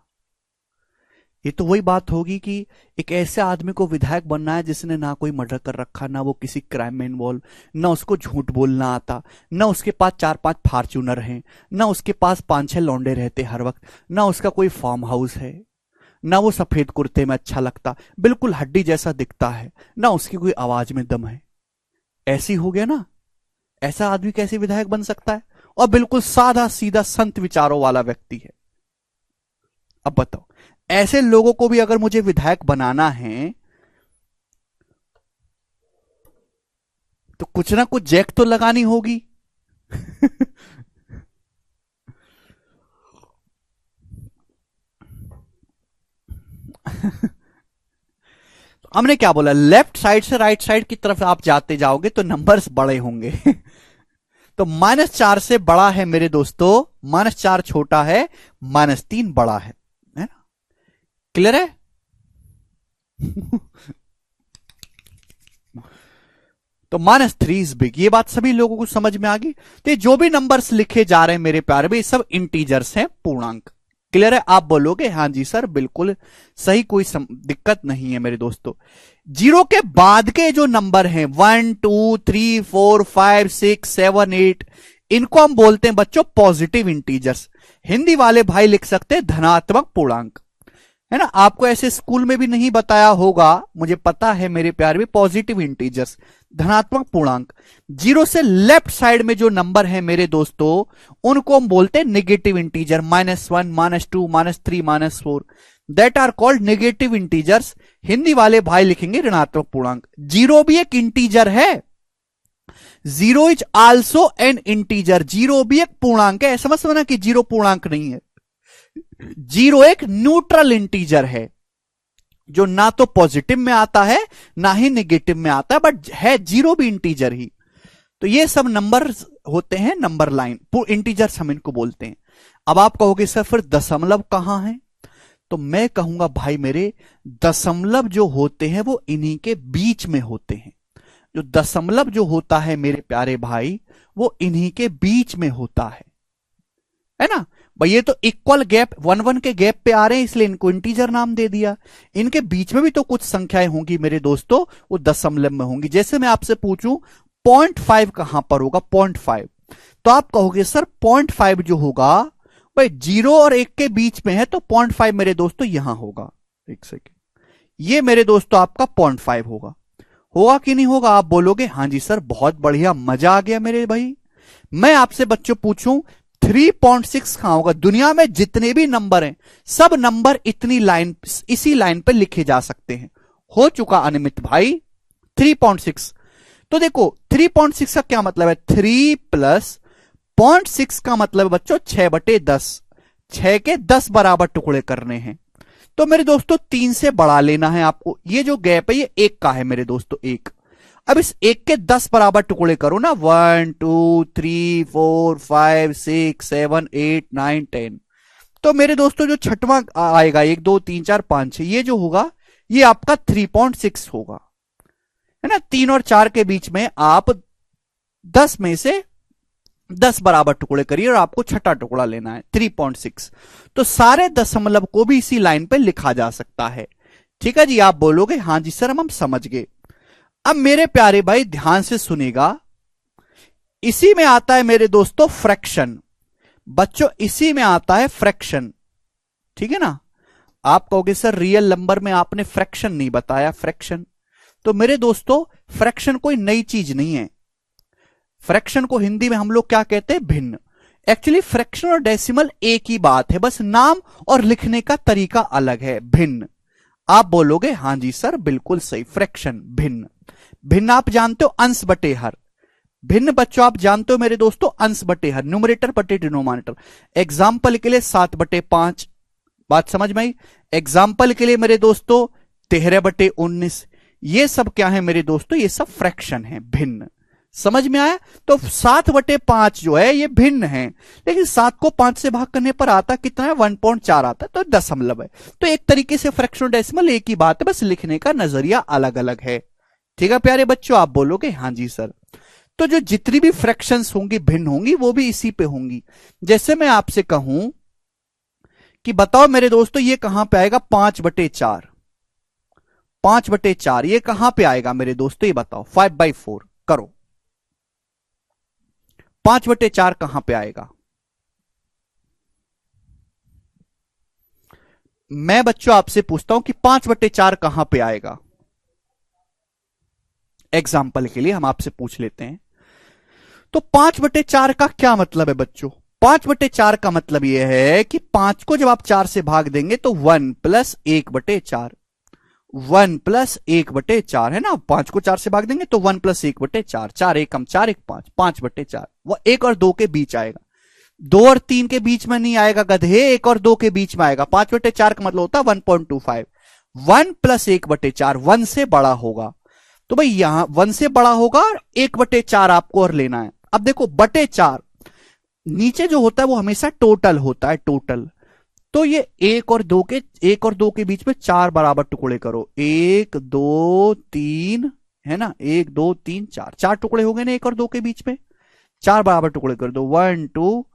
ये तो वही बात होगी कि एक ऐसे आदमी को विधायक बनना है जिसने ना कोई मर्डर कर रखा, ना वो किसी क्राइम में इन्वॉल्व, ना उसको झूठ बोलना आता, ना उसके पास 4-5 फॉर्च्यूनर हैं, ना उसके पास 5-6 लौंडे रहते हर वक्त, ना उसका कोई फार्म हाउस है, ना वो सफेद कुर्ते में अच्छा लगता, बिल्कुल हड्डी जैसा दिखता है, ना उसकी कोई आवाज में दम है। ऐसी हो गया ना, ऐसा आदमी कैसे विधायक बन सकता है? और बिल्कुल सादा सीधा संत विचारों वाला व्यक्ति है। अब बताओ, ऐसे लोगों को भी अगर मुझे विधायक बनाना है तो कुछ ना कुछ जैक तो लगानी होगी। हमने क्या बोला, लेफ्ट साइड से राइट साइड की तरफ आप जाते जाओगे तो नंबर्स बड़े होंगे। तो -4 से बड़ा है मेरे दोस्तों, -4 छोटा है, -3 बड़ा है ना? क्लियर है? तो -3 इज बिग, ये बात सभी लोगों को समझ में आ गई। तो जो भी नंबर्स लिखे जा रहे हैं मेरे प्यारे भाई, सब इंटीजर्स हैं, पूर्णांक। क्लियर है? आप बोलोगे हाँ जी सर बिल्कुल सही, कोई दिक्कत नहीं है मेरे दोस्तों। 0 के बाद के जो नंबर हैं 1 2 3 4 5 6 7 8, इनको हम बोलते हैं बच्चों पॉजिटिव इंटीजर्स। हिंदी वाले भाई लिख सकते हैं धनात्मक पूर्णांक, है ना? आपको ऐसे स्कूल में भी नहीं बताया होगा, मुझे पता है मेरे प्यारे भी। पॉजिटिव इंटीजर्स, धनात्मक पूर्णांक। 0 से लेफ्ट साइड में जो नंबर है मेरे दोस्तों, उनको हम बोलते हैं negative integer, -1 -2 -3 -4, that are called negative integers. Hindi वाले भाई लिखेंगे ऋणात्मक पूर्णांक। 0 भी एक इंटीजर है, 0 इज आल्सो एन इंटीजर। 0 भी एक पूर्णांक है, समझ ना कि 0 पूर्णांक नहीं है। 0 एक न्यूट्रल इंटीजर है, जो ना तो पॉजिटिव में आता है ना ही नेगेटिव में आता है, बट है 0 भी इंटीजर ही। तो ये सब नंबर होते हैं नंबर लाइन, इंटीजर्स हम इनको बोलते हैं। अब आप कहोगे सर फिर दशमलव कहां है? तो मैं कहूंगा भाई मेरे, दशमलव जो होते हैं वो इन्हीं के बीच में होते हैं। जो दशमलव जो होता है मेरे प्यारे भाई, वो इन्हीं के बीच में होता है ना भाई? ये तो इक्वल गैप 1 1 के गैप पे आ रहे हैं, इसलिए इनको इंटीजर नाम दे दिया। इनके बीच में भी तो कुछ संख्याएं होंगी मेरे दोस्तों, वो दशमलव में होंगी। जैसे मैं आपसे पूछूं 0.5 कहां पर होगा? 0.5। तो आप कहोगे सर 0.5 जो होगा भाई 0 और 1 के बीच में है, तो 0.5 मेरे दोस्तों यहां होगा। एक सेकेंड, ये मेरे दोस्तों आपका 0.5 होगा। होगा कि नहीं होगा? आप बोलोगे हाँ जी सर, बहुत बढ़िया, मजा आ गया मेरे भाई। मैं आपसे बच्चों पूछूं 3.6 कहां होगा? दुनिया में जितने भी नंबर हैं सब नंबर इसी लाइन पे लिखे जा सकते हैं। हो चुका अनिमित भाई 3.6। तो देखो 3.6 का क्या मतलब है? 3 प्लस 0.6 का मतलब है बच्चों 6/10। 6 के 10 बराबर टुकड़े करने हैं। तो मेरे दोस्तों 3 से बढ़ा लेना है आपको। ये जो गैप है ये 1 का है मेरे दोस्तों, 1। अब इस 1 के 10 बराबर टुकड़े करो ना, 1 2 3 4 5 6 7 8 9 10। तो मेरे दोस्तों जो छठवां आएगा 1 2 3 4 5 6, ये जो होगा ये आपका 3.6 होगा, है ना। 3 और 4 के बीच में आप 10 में से 10 बराबर टुकड़े करिए और आपको छठा टुकड़ा लेना है 3.6। तो सारे दशमलव को भी इसी लाइन पे लिखा जा सकता है। ठीक है जी, आप बोलोगे हाँ जी सर हम समझ गए। अब मेरे प्यारे भाई ध्यान से सुनेगा, इसी में आता है मेरे दोस्तों फ्रैक्शन। बच्चों इसी में आता है फ्रैक्शन, ठीक है ना। आप कहोगे सर रियल नंबर में आपने फ्रैक्शन नहीं बताया। फ्रैक्शन तो मेरे दोस्तों फ्रैक्शन कोई नई चीज नहीं है। फ्रैक्शन को हिंदी में हम लोग क्या कहते हैं? भिन्न। एक्चुअली फ्रैक्शन और डेसिमल एक ही बात है, बस नाम और लिखने का तरीका अलग है, भिन्न। आप बोलोगे हाँ जी सर बिल्कुल सही, फ्रैक्शन भिन्न। भिन्न आप जानते हो अंश बटे हर। भिन्न बच्चों आप जानते हो मेरे दोस्तों अंश बटे हर, न्यूमरेटर बटे डिनोमिनेटर। एग्जाम्पल के लिए 7/5, बात समझ में आई। एग्जाम्पल के लिए मेरे दोस्तों 13/19। ये सब क्या है मेरे दोस्तों? ये सब फ्रैक्शन है, भिन्न। समझ में आया? तो 7/5 जो है ये भिन्न है, लेकिन 7 को 5 से भाग करने पर आता कितना है? 1.4 आता है, तो दशमलव है। तो एक तरीके से फ्रैक्शन और डेसिमल एक ही बात है, बस लिखने का नजरिया अलग अलग है। ठीक है प्यारे बच्चों, आप बोलोगे हाँ जी सर। तो जो जितनी भी फ्रैक्शंस होंगी भिन्न होंगी, वो भी इसी पे होंगी। जैसे मैं आपसे कहूं कि बताओ मेरे दोस्तों ये कहां पे आएगा? 5/4। 5/4 ये कहां पे आएगा मेरे दोस्तों? ये बताओ। 5/4 करो। 5/4 कहां पे आएगा? मैं बच्चों आपसे पूछता हूं कि 5/4 कहां पे आएगा? एग्जाम्पल के लिए हम आपसे पूछ लेते हैं। तो 5/4 का क्या मतलब है बच्चों? 5/4 का मतलब यह है कि 5 को जब आप 4 से भाग देंगे तो 1 + 1/4। 1 + 1/4 है ना। 5 को 4 से भाग देंगे तो 1 + 1/4। 4 एकम 4 1 5, 5/4। वो 1 और 2 के बीच आएगा, 2 और 3 के बीच में नहीं आएगा गधे, 1 और 2 के बीच में आएगा। 5/4 का मतलब होता है 1.25। 1 + 1/4 1 से बड़ा होगा। तो भाई यहां 1 से बड़ा होगा, 1/4 आपको और लेना है। अब देखो /4 नीचे जो होता है वो हमेशा टोटल होता है, टोटल। तो ये 1 और 2 के बीच में 4 बराबर टुकड़े करो। 1 2 3 है ना, 1 2 3 4, 4 टुकड़े हो गए ना 1 और 2 के बीच में। 4 बराबर टुकड़े कर दो, 1 2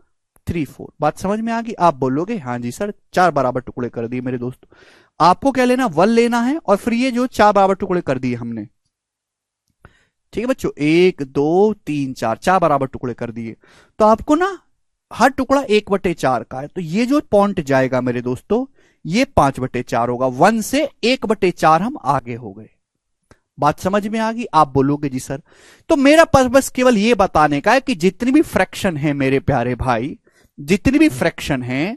3 4। बात समझ में आ गई? आप बोलोगे हाँ जी सर 4 बराबर टुकड़े कर दिए मेरे दोस्तों। आपको क्या लेना? 1 लेना है, और फिर ये जो 4 बराबर टुकड़े कर दिए हमने। ठीक है बच्चों, 1 2 3 4, 4 बराबर टुकड़े कर दिए। तो आपको ना हर टुकड़ा 1/4 का है, तो ये जो पॉइंट जाएगा मेरे दोस्तों ये 5/4 होगा। 1 से 1/4 हम आगे हो गए। बात समझ में आ गई? आप बोलोगे जी सर। तो मेरा पर्पस केवल ये बताने का है कि जितनी भी फ्रैक्शन है मेरे प्यारे भाई, जितनी भी फ्रैक्शन है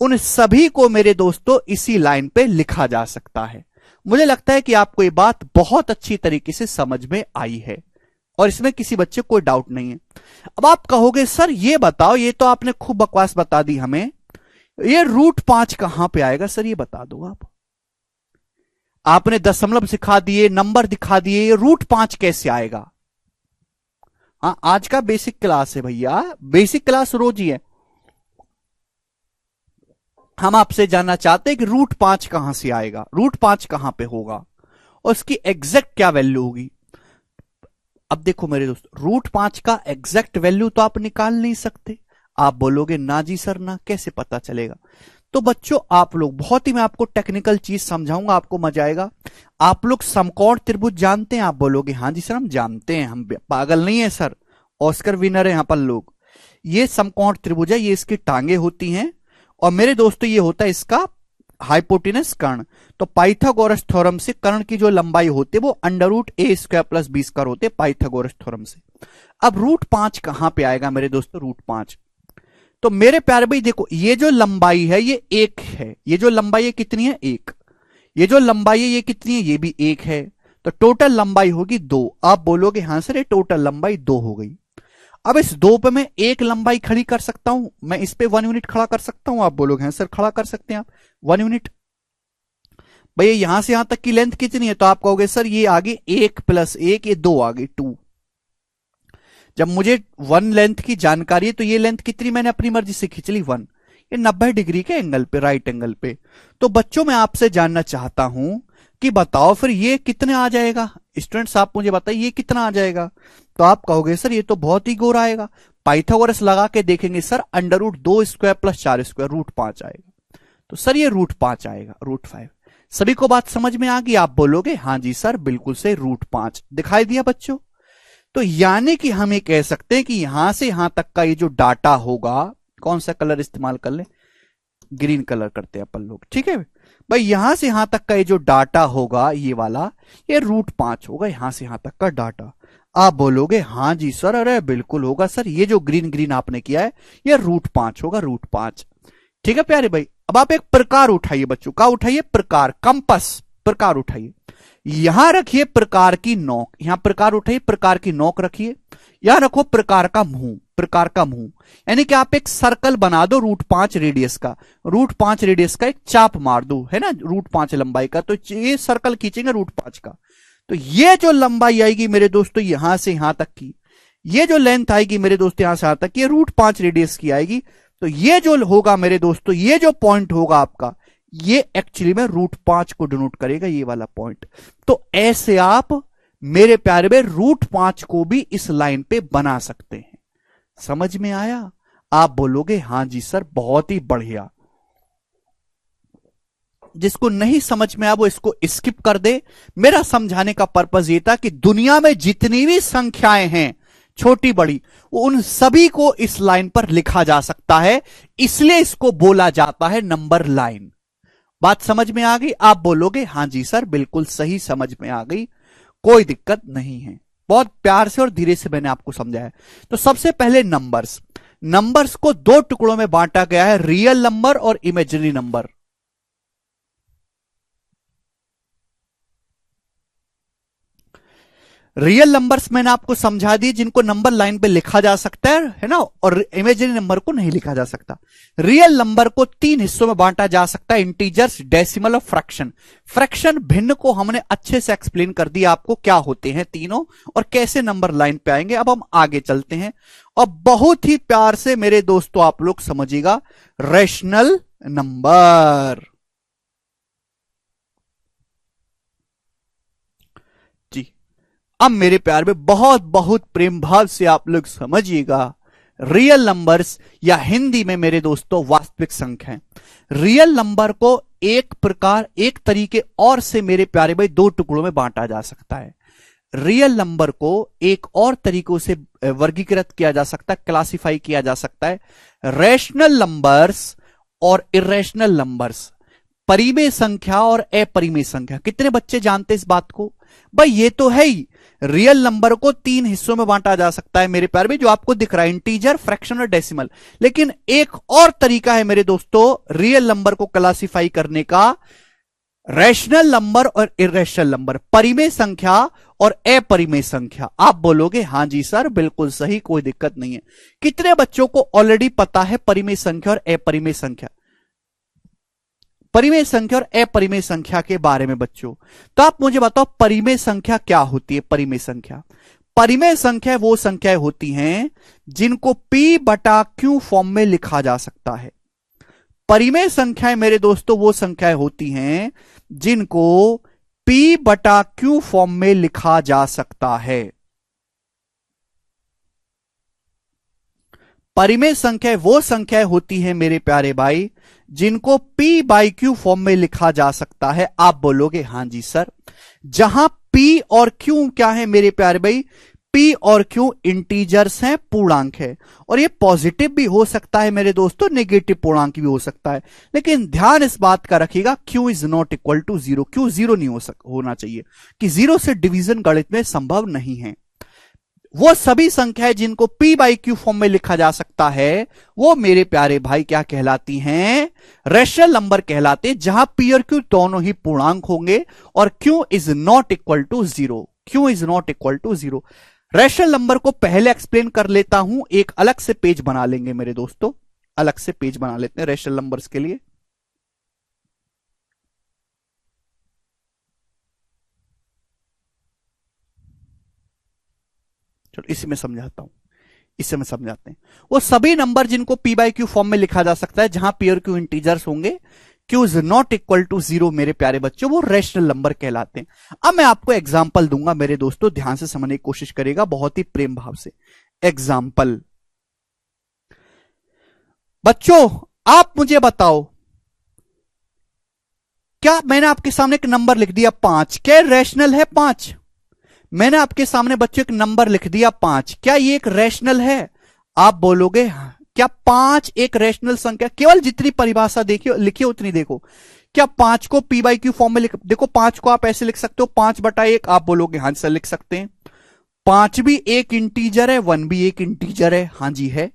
उन सभी को मेरे दोस्तों इसी लाइन पे लिखा जा सकता है। मुझे लगता है कि आपको ये बात बहुत अच्छी तरीके से समझ में आई है और इसमें किसी बच्चे को कोई डाउट नहीं है। अब आप कहोगे सर ये बताओ, ये तो आपने खूब बकवास बता दी हमें, ये √5 कहां पे आएगा? सर ये बता दो आप। आपने दशमलव सिखा दिए, नंबर दिखा दिए, ये √5 कैसे आएगा? हाँ आज का बेसिक क्लास है भैया, बेसिक क्लास रोज ही है। हम आपसे जानना चाहते हैं कि √5 कहां से आएगा, √5 कहां पे होगा और उसकी एग्जैक्ट क्या वैल्यू होगी। अब देखो मेरे दोस्त, √5 का एग्जैक्ट वैल्यू तो आप निकाल नहीं सकते। आप बोलोगे ना जी सर ना, कैसे पता चलेगा? तो बच्चों आप लोग, बहुत ही मैं आपको टेक्निकल चीज समझाऊंगा, आपको मजा आएगा। आप लोग समकोण त्रिभुज जानते हैं? आप बोलोगे हाँ जी सर हम जानते हैं, हम पागल नहीं है सर, ऑस्कर विनर है यहाँ पर लोग। ये समकोण त्रिभुज है, ये इसकी टांगे होती हैं और मेरे दोस्तों ये होता है इसका हाइपोटेनस कर्ण। तो पाइथागोरस थ्योरम से कर्ण की जो लंबाई होती है वो √a² + b² होते पाइथागोरस थ्योरम से। अब √5 कहां पे आएगा मेरे दोस्तों? √5 तो मेरे प्यारे भाई देखो, ये जो लंबाई है ये 1 है, ये जो लंबाई है कितनी है? 1। ये जो लंबाई है ये कितनी है? ये भी 1 है। तो टोटल लंबाई होगी 2। आप बोलोगे हाँ सर ये टोटल लंबाई 2 हो गई। अब इस 2 पे मैं एक लंबाई खड़ी कर सकता हूं, मैं इस पे 1 यूनिट खड़ा कर सकता हूं। आप बोलोगे हाँ सर खड़ा कर सकते हैं आप 1 यूनिट। भैया यहां से यहां तक की लेंथ कितनी है? तो आप कहोगे सर ये आगे 1 + 1, ये 2 आ गई 2। जब मुझे 1 लेंथ की जानकारी है तो ये लेंथ कितनी मैंने अपनी मर्जी से खींच ली 1। ये 90 डिग्री के एंगल पे, राइट एंगल पे। तो बच्चों मैं आपसे जानना चाहता हूं कि बताओ फिर ये कितने आ जाएगा? स्टूडेंट्स आप मुझे बताइए ये कितना आ जाएगा? तो आप कहोगे सर ये तो बहुत ही गोरा आएगा। पाइथागोरस लगा के देखेंगे सर, √2² + 4² √5 आएगा। तो सर ये √5 आएगा, √5। सभी को बात समझ में आ गई? आप बोलोगे हाँ जी सर बिल्कुल से √5 दिखाई दिया बच्चों। तो यानी कि हम ये कह सकते हैं कि यहां से यहां तक का ये जो डाटा होगा, कौन सा कलर इस्तेमाल कर ले? ग्रीन कलर करते हैं अपन लोग, ठीक है भाई। यहां से यहां तक का ये जो डाटा होगा ये वाला, ये √5 होगा यहां से यहां तक का डाटा। आप बोलोगे हाँ जी सर, अरे बिल्कुल होगा सर, ये जो ग्रीन ग्रीन आपने किया है ये √5 होगा, √5। ठीक है प्यारे भाई। अब आप एक प्रकार उठाइए बच्चों, का उठाइए? प्रकार, कंपस प्रकार उठाइए। यहां रखिए प्रकार की नोक, यहां प्रकार उठाइए, प्रकार की नोक रखिए। यहां रखो प्रकार का मुंह, प्रकार का मुंह। यानी कि आप एक सर्कल बना दो √5 रेडियस का, √5 रेडियस का एक चाप मार दो, है ना, √5 लंबाई का। तो ये सर्कल खींचेंगे √5 का। तो ये जो लंबाई आएगी मेरे दोस्तों यहां से यहां तक की, ये जो लेंथ आएगी मेरे दोस्तों यहां से यहां तक, ये √5 रेडियस की आएगी। तो ये जो होगा मेरे दोस्तों, ये जो पॉइंट होगा आपका, ये एक्चुअली में √5 को डिनोट करेगा, ये वाला पॉइंट। तो ऐसे आप मेरे प्यारे में √5 को भी इस लाइन पे बना सकते हैं। समझ में आया? आप बोलोगे हां जी सर बहुत ही बढ़िया। जिसको नहीं समझ में आया वो इसको स्किप कर दे। मेरा समझाने का पर्पज ये था कि दुनिया में जितनी भी संख्याएं हैं छोटी बड़ी, उन सभी को इस लाइन पर लिखा जा सकता है, इसलिए इसको बोला जाता है नंबर लाइन। बात समझ में आ गई? आप बोलोगे हां जी सर बिल्कुल सही समझ में आ गई, कोई दिक्कत नहीं है। बहुत प्यार से और धीरे से मैंने आपको समझाया। तो सबसे पहले नंबर्स, नंबर्स को 2 टुकड़ों में बांटा गया है, रियल नंबर और इमेजिनरी नंबर। रियल नंबर्स मैंने आपको समझा दी जिनको नंबर लाइन पे लिखा जा सकता है ना, और इमेजिनरी नंबर को नहीं लिखा जा सकता। रियल नंबर को 3 हिस्सों में बांटा जा सकता है, इंटीजर्स, डेसिमल और फ्रैक्शन। फ्रैक्शन भिन्न को हमने अच्छे से एक्सप्लेन कर दिया आपको क्या होते हैं तीनों और कैसे नंबर लाइन पे आएंगे। अब हम आगे चलते हैं और बहुत ही प्यार से मेरे दोस्तों आप लोग समझिएगा, रैशनल नंबर। अब मेरे प्यार में बहुत बहुत प्रेम भाव से आप लोग समझिएगा, रियल नंबर्स या हिंदी में मेरे दोस्तों वास्तविक संख्याएं। रियल नंबर को एक तरीके और से मेरे प्यारे भाई 2 टुकड़ों में बांटा जा सकता है। रियल नंबर को एक और तरीकों से वर्गीकृत किया जा सकता है, क्लासिफाई किया जा सकता है, रैशनल नंबर्स और इरेशनल नंबर्स, परिमेय संख्या और अपरिमेय संख्या। कितने बच्चे जानते इस बात को? भाई ये तो है ही, रियल नंबर को 3 हिस्सों में बांटा जा सकता है मेरे प्यारे में, जो आपको दिख रहा है, इंटीजर, फ्रैक्शन और डेसिमल। लेकिन एक और तरीका है मेरे दोस्तों रियल नंबर को क्लासिफाई करने का, रैशनल नंबर और इरेशनल नंबर, परिमेय संख्या और अपरिमेय संख्या। आप बोलोगे हां जी सर बिल्कुल सही, कोई दिक्कत नहीं है। कितने बच्चों को ऑलरेडी पता है परिमेय संख्या और अपरिमेय संख्या, परिमेय संख्या और अपरिमेय संख्या के बारे में बच्चों? तो आप मुझे बताओ परिमेय संख्या क्या होती है? परिमेय संख्या, परिमेय संख्या वो संख्याएं होती हैं जिनको P/Q फॉर्म में लिखा जा सकता है। परिमेय संख्याएं मेरे दोस्तों वो संख्याएं होती हैं जिनको P/Q फॉर्म में लिखा जा सकता है। परिमेय संख्या वो संख्याएं होती हैं मेरे प्यारे भाई जिनको P बाई Q फॉर्म में लिखा जा सकता है? आप बोलोगे हां जी सर। जहां P और Q क्या है मेरे प्यारे भाई? P और Q इंटीजर्स हैं, पूर्णांक है, और ये पॉजिटिव भी हो सकता है मेरे दोस्तों, नेगेटिव पूर्णांक भी हो सकता है, लेकिन ध्यान इस बात का रखिएगा Q is not equal to zero. Q zero नहीं होना चाहिए, कि जीरो से डिवीजन गणित में संभव नहीं है। वो सभी संख्याएं जिनको P बाई Q फॉर्म में लिखा जा सकता है, वो मेरे प्यारे भाई क्या कहलाती हैं? रैशनल नंबर कहलाते हैं, जहां P और Q दोनों ही पूर्णांक होंगे और Q is not equal to zero. Q is not equal to zero. Rational number को पहले एक्सप्लेन कर लेता हूं, एक अलग से पेज बना लेंगे मेरे दोस्तों, अलग से पेज बना लेते हैं रैशनल नंबर्स के लिए। चलो इसी में समझाता हूं, इससे में समझाते हैं। वो सभी नंबर जिनको P बाई Q फॉर्म में लिखा जा सकता है, जहां P और Q इंटीजर्स होंगे, Q is not equal to zero मेरे प्यारे बच्चों, वो रैशनल नंबर कहलाते हैं। अब मैं आपको एग्जाम्पल दूंगा मेरे दोस्तों, ध्यान से समझने की कोशिश करेगा, बहुत ही प्रेम भाव से। एग्जाम्पल, बच्चों आप मुझे बताओ, क्या मैंने आपके सामने एक नंबर लिख दिया 5, क्या रैशनल है 5? मैंने आपके सामने बच्चों एक नंबर लिख दिया 5, क्या ये एक रैशनल है? आप बोलोगे क्या 5 एक रैशनल संख्या? केवल जितनी परिभाषा देखिए लिखिए उतनी देखो। क्या 5 को P बाई Q फॉर्म में देखो, 5 को आप ऐसे लिख सकते हो 5/1। आप बोलोगे हां सर लिख सकते हैं। 5 भी एक इंटीजर है, 1 भी एक इंटीजर है। हां जी है,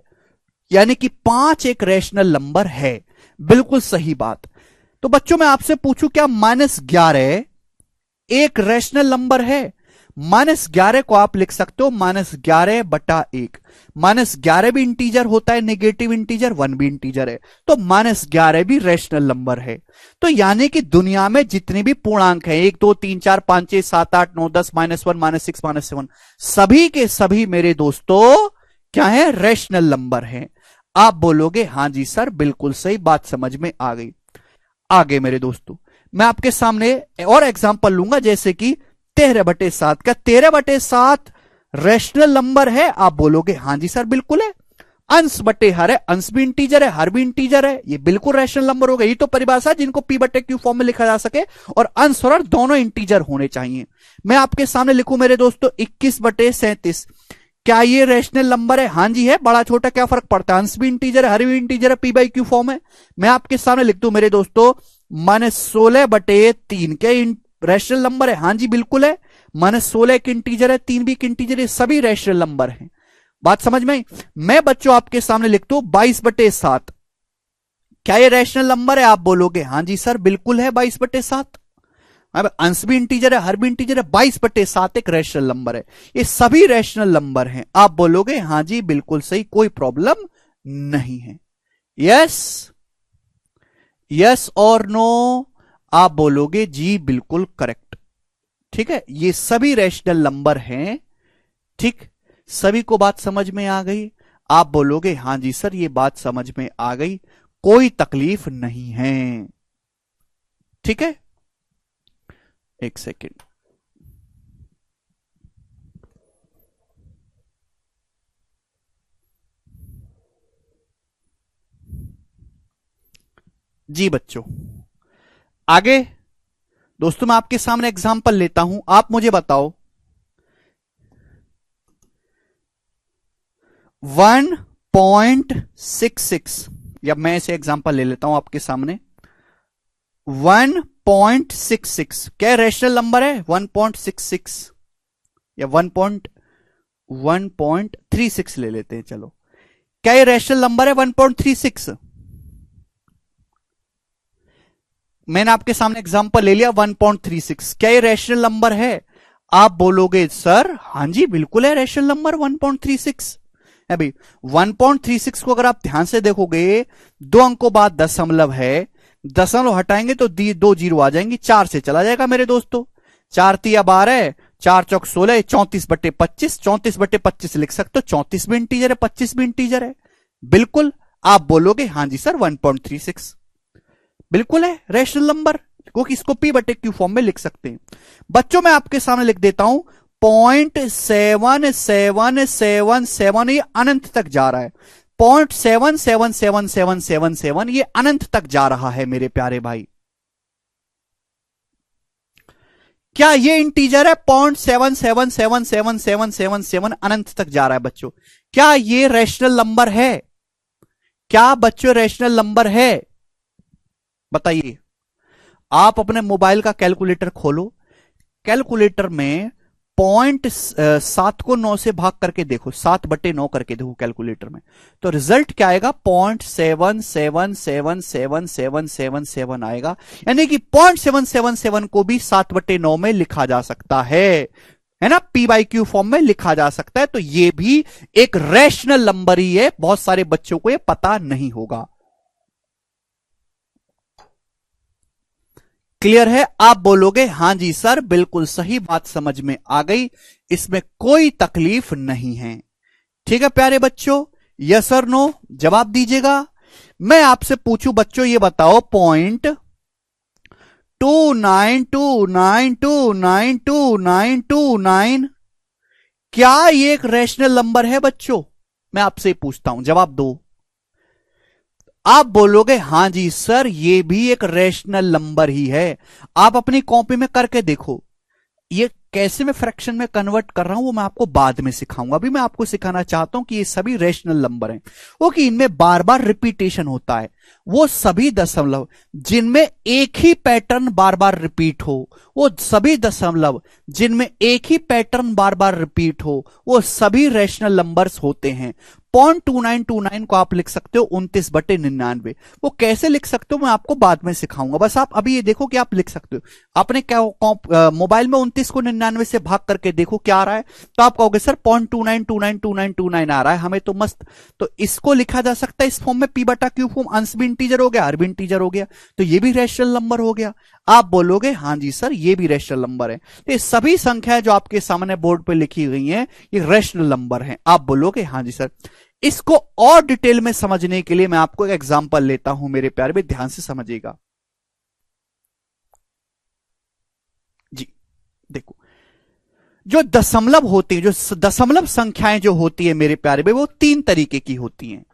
यानी कि 5 एक रैशनल नंबर है। बिल्कुल सही बात। तो बच्चों मैं आपसे पूछूं, क्या -11 एक रैशनल नंबर है? -11 को आप लिख सकते हो -11/1। -11 भी इंटीजर होता है, नेगेटिव इंटीजर, 1 भी इंटीजर है, तो -11 भी रैशनल नंबर है। तो यानी कि दुनिया में जितने भी पूर्णांक हैं, 1 2 3 4 5 6 7 8 9 10 -1 -6 -7, सभी के सभी मेरे दोस्तों क्या है? रैशनल नंबर हैं। आप बोलोगे हां जी सर बिल्कुल सही बात, समझ में आ गई। आगे मेरे दोस्तों मैं आपके सामने और एग्जांपल लूंगा, जैसे कि 13/7। क्या 13/7 रैशनल नंबर है? आप बोलोगे हां जी सर बिल्कुल है। अंश बटे हर है, अंश भी इंटीजर है, हर भी इंटीजर है, ये बिल्कुल रैशनल नंबर होगा। ये तो परिभाषा जिनको P बटे Q फॉर्म में लिखा जा सके और अंश और हर दोनों इंटीजर होने चाहिए। मैं आपके सामने लिखूं मेरे दोस्तों 21/37, क्या ये रैशनल नंबर है? हां जी है। बड़ा छोटा क्या फर्क पड़ता है, अंश भी इंटीजर है, हर भी इंटीजर है, P बाई Q फॉर्म है। मैं आपके सामने लिख दूं मेरे दोस्तों -16/3, क्या रैशनल नंबर है? हां जी बिल्कुल है। -16 एक इंटीजर है, 3 भी एक इंटीजर है, सभी रैशनल नंबर हैं। बात समझ में आई? मैं बच्चों आपके सामने लिखता हूं 22/7, क्या ये रैशनल नंबर है? आप बोलोगे हां जी सर बिल्कुल है 22/7। अब अंश भी इंटीजर है, हर भी इंटीजर है, 22/7 एक रैशनल नंबर है, ये सभी रैशनल नंबर हैं। आप बोलोगे हां जी बिल्कुल सही, कोई प्रॉब्लम नहीं है। यस, यस और नो? आप बोलोगे जी बिल्कुल करेक्ट। ठीक है, ये सभी रैशनल नंबर हैं। ठीक, सभी को बात समझ में आ गई? आप बोलोगे हां जी सर ये बात समझ में आ गई, कोई तकलीफ नहीं है। ठीक है, एक सेकेंड। जी बच्चों आगे दोस्तों मैं आपके सामने एग्जांपल लेता हूं, आप मुझे बताओ 1.66, या मैं इसे एग्जांपल ले लेता हूं आपके सामने 1.66, क्या रैशनल नंबर है? 1.66 या 1.36 ले लेते हैं, चलो। क्या ये रैशनल नंबर है 1.36? मैंने आपके सामने एग्जांपल ले लिया 1.36, क्या ये रैशनल नंबर है? आप बोलोगे सर हां जी बिल्कुल है रैशनल नंबर 1.36 है। भाई 1.36 को अगर आप ध्यान से देखोगे, 2 अंकों बाद दशमलव है, दशमलव हटाएंगे तो 2 जीरो आ जाएंगे, 4 से चला जाएगा मेरे दोस्तों। 4 तिया 12, 4 चौक 16, 34/25, 34/25 लिख सकते हो, 34 भी इंटीजर है, 25 भी इंटीजर है, बिल्कुल। आप बोलोगे हां जी सर 1.36 बिल्कुल है रैशनल नंबर, क्योंकि इसको P बटे Q फॉर्म में लिख सकते हैं। बच्चों मैं आपके सामने लिख देता हूं 0.7777, ये अनंत तक जा रहा है, 0.777777 ये अनंत तक जा रहा है मेरे प्यारे भाई। क्या ये इंटीजर है? 0.777777 अनंत तक जा रहा है बच्चों। क्या ये रैशनल नंबर है? क्या बच्चों रैशनल नंबर है? बताइए। आप अपने मोबाइल का कैलकुलेटर खोलो, कैलकुलेटर में 0.7 को 9 से भाग करके देखो, 7/9 करके देखो कैलकुलेटर में, तो रिजल्ट क्या आएगा? 0.777777 आएगा। यानी कि 0.777 को भी 7/9 में लिखा जा सकता है ना, पी बाई क्यू फॉर्म में लिखा जा सकता है। तो ये भी एक रैशनल नंबर ही है। बहुत सारे बच्चों को ये पता नहीं होगा। क्लियर है? आप बोलोगे हां जी सर, बिल्कुल सही बात समझ में आ गई, इसमें कोई तकलीफ नहीं है। ठीक है प्यारे बच्चों, यस और नो जवाब दीजिएगा। मैं आपसे पूछूं बच्चों, ये बताओ 0.2929292929 क्या ये एक रैशनल नंबर है बच्चों? मैं आपसे पूछता हूं, जवाब दो। आप बोलोगे हां जी सर, ये भी एक रैशनल नंबर ही है। आप अपनी कॉपी में करके देखो। ये कैसे मैं फ्रैक्शन में कन्वर्ट कर रहा हूं वो मैं आपको बाद में सिखाऊंगा। अभी मैं आपको सिखाना चाहता हूं कि ये सभी रैशनल नंबर हैं, वो कि इनमें बार बार रिपीटेशन होता है। वो सभी दशमलव जिनमें एक ही पैटर्न बार बार रिपीट हो, वो सभी दशमलव जिनमें एक ही पैटर्न बार बार रिपीट हो, वो सभी रैशनल नंबर्स होते हैं। 0.2929 को आप लिख सकते हो 29/99। वो कैसे लिख सकते हो मैं आपको बाद में सिखाऊंगा। बस आप अभी ये देखो कि आप लिख सकते हो। आपने क्या मोबाइल में 29 को 99 से भाग करके देखो क्या आ रहा है, तो आप कहोगे सर 0.29292929 आ रहा है, हमें तो मस्त। तो इसको लिखा जा सकता है इस फॉर्म में, p/q फॉर्म, अंश भी इंटीजर हो गया, हर भी इंटीजर हो गया, तो ये भी रैशनल नंबर हो गया। आप बोलोगे हां जी सर, ये भी रैशनल नंबर है। तो ये सभी संख्याएं जो आपके सामने बोर्ड पर लिखी गई हैं ये रैशनल नंबर हैं। आप बोलोगे हां जी सर। इसको और डिटेल में समझने के लिए मैं आपको एक एग्जांपल लेता हूं मेरे प्यारे, भी ध्यान से समझिएगा जी। देखो, जो दशमलव होती है, जो दशमलव संख्याएं जो होती है मेरे प्यारे भाई, वो 3 तरीके की होती हैं।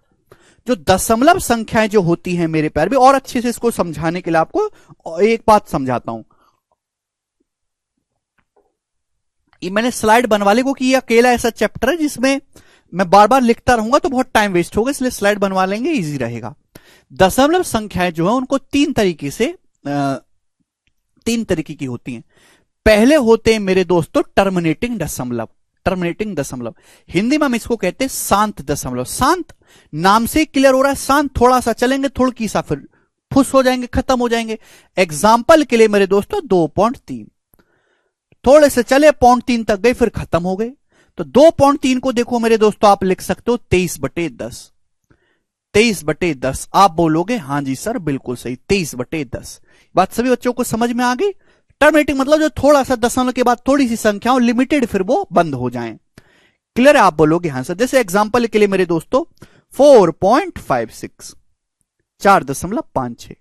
जो दशमलव संख्याएं जो होती हैं मेरे प्यारे भाई, और अच्छे से इसको समझाने के लिए आपको एक बात समझाता हूं। ये मैंने स्लाइड बनवा ली क्योंकि ये अकेला ऐसा चैप्टर है जिसमें मैं बार बार लिखता रहूंगा तो बहुत टाइम वेस्ट होगा, इसलिए स्लाइड बनवा लेंगे, इजी रहेगा। दशमलव संख्याएं जो है उनको 3 तरीके की होती हैं। पहले होते हैं मेरे दोस्तों टर्मिनेटिंग दशमलव। टर्मिनेटिंग दशमलव हिंदी में हम इसको कहते हैं शांत दशमलव। शांत नाम से क्लियर हो रहा है, शांत, थोड़ा सा चलेंगे, थोड़ी सा फिर फुस हो जाएंगे, खत्म हो जाएंगे। एग्जाम्पल के लिए मेरे दोस्तों 2.3, थोड़े से चले 0.3 तक गए फिर खत्म हो गए। तो 2.3 को देखो मेरे दोस्तों, आप लिख सकते हो 23/10। 23/10 आप बोलोगे हां जी सर बिल्कुल सही, 23/10। बात सभी बच्चों को समझ में आ गई? टर्मिनेटिंग मतलब जो थोड़ा सा दशमलव के बाद थोड़ी सी संख्या हो, लिमिटेड, फिर वो बंद हो जाएं। क्लियर है? आप बोलोगे हां सर। जैसे एग्जांपल के लिए मेरे दोस्तों 4.56, 4.56 ये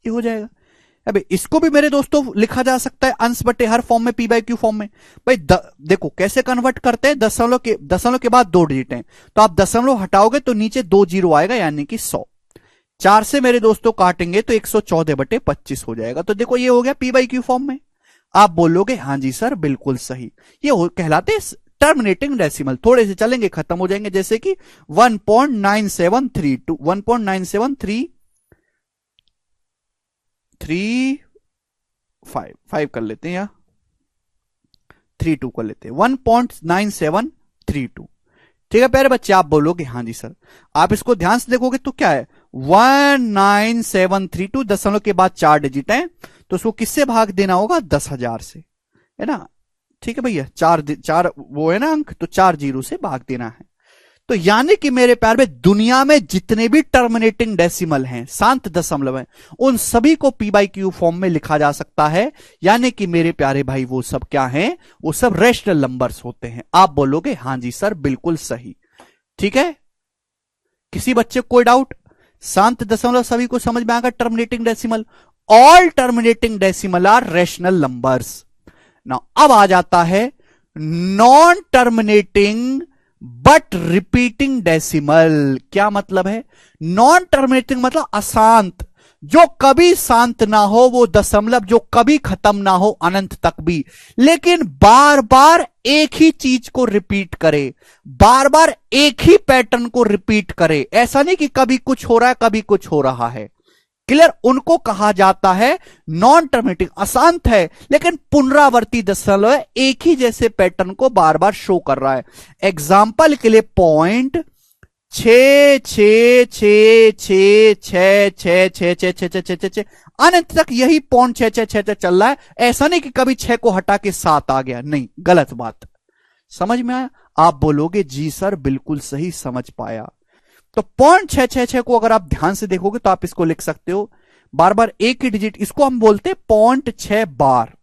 हो जाएगा। अबे इसको भी मेरे दोस्तों लिखा जा सकता है अंश बटे हर फॉर्म में, p/q फॉर्म में। भाई देखो कैसे कन्वर्ट करते हैं, दशमलव के बाद 2 डिजिट हैं, तो आप दशमलव हटाओगे तो नीचे 2 जीरो आएगा, यानी कि 100। 4 से मेरे दोस्तों काटेंगे तो 114/25 हो जाएगा। तो देखो ये हो गया p/q फॉर्म में। आप बोलोगे हां जी सर बिल्कुल सही, ये कहलाते हैं टर्मिनेटिंग डेसिमल। थोड़े से चलेंगे खत्म हो जाएंगे, जैसे कि 1.9732, 1.9735 कर लेते हैं, या 32 कर लेते हैं, 1.9732। ठीक है प्यारे बच्चे? आप बोलोगे हां जी सर। आप इसको ध्यान से देखोगे तो क्या है, 19732 दशमलव के बाद 4 डिजिट है, तो उसको किससे भाग देना होगा? 10,000 से, है ना? ठीक है भैया, 4 वो है ना अंक, तो 4 जीरो से भाग देना है। तो यानी कि मेरे प्यार में दुनिया में जितने भी टर्मिनेटिंग डेसिमल हैं, शांत दशमलव हैं, उन सभी को p/q फॉर्म में लिखा जा सकता है। यानी कि मेरे प्यारे भाई वो सब क्या हैं? वो सब रैशनल नंबर्स होते हैं। आप बोलोगे हां जी सर बिल्कुल सही। ठीक है, किसी बच्चे को कोई डाउट? शांत दशमलव सभी को समझ में आ गया। Terminating decimal, all terminating decimal are rational numbers. Now अब आ जाता है non terminating but repeating decimal. क्या मतलब है? नॉन टर्मिनेटिंग मतलब अशांत, जो कभी शांत ना हो, वो दशमलव जो कभी खत्म ना हो अनंत तक भी, लेकिन बार बार एक ही चीज को रिपीट करे, बार बार एक ही पैटर्न को रिपीट करे। ऐसा नहीं कि कभी कुछ हो रहा है कभी कुछ हो रहा है। क्लियर? उनको कहा जाता है नॉन टर्मिनेटिंग, अशांत है लेकिन पुनरावर्ती दशमलव है, एक ही जैसे पैटर्न को बार बार शो कर रहा है। एग्जाम्पल के लिए पॉइंट 6 अनंत तक यही पॉइंट 6 चल रहा है। ऐसा नहीं कि कभी 6 को हटा के 7 आ गया, नहीं, गलत बात। समझ में आया? आप बोलोगे जी सर बिल्कुल सही, समझ पाया। तो पॉइंट 6 को अगर आप ध्यान से देखोगे तो आप इसको लिख सकते हो बार बार एक ही डिजिट, इसको हम बोलते हैं पॉइंट 6 बार।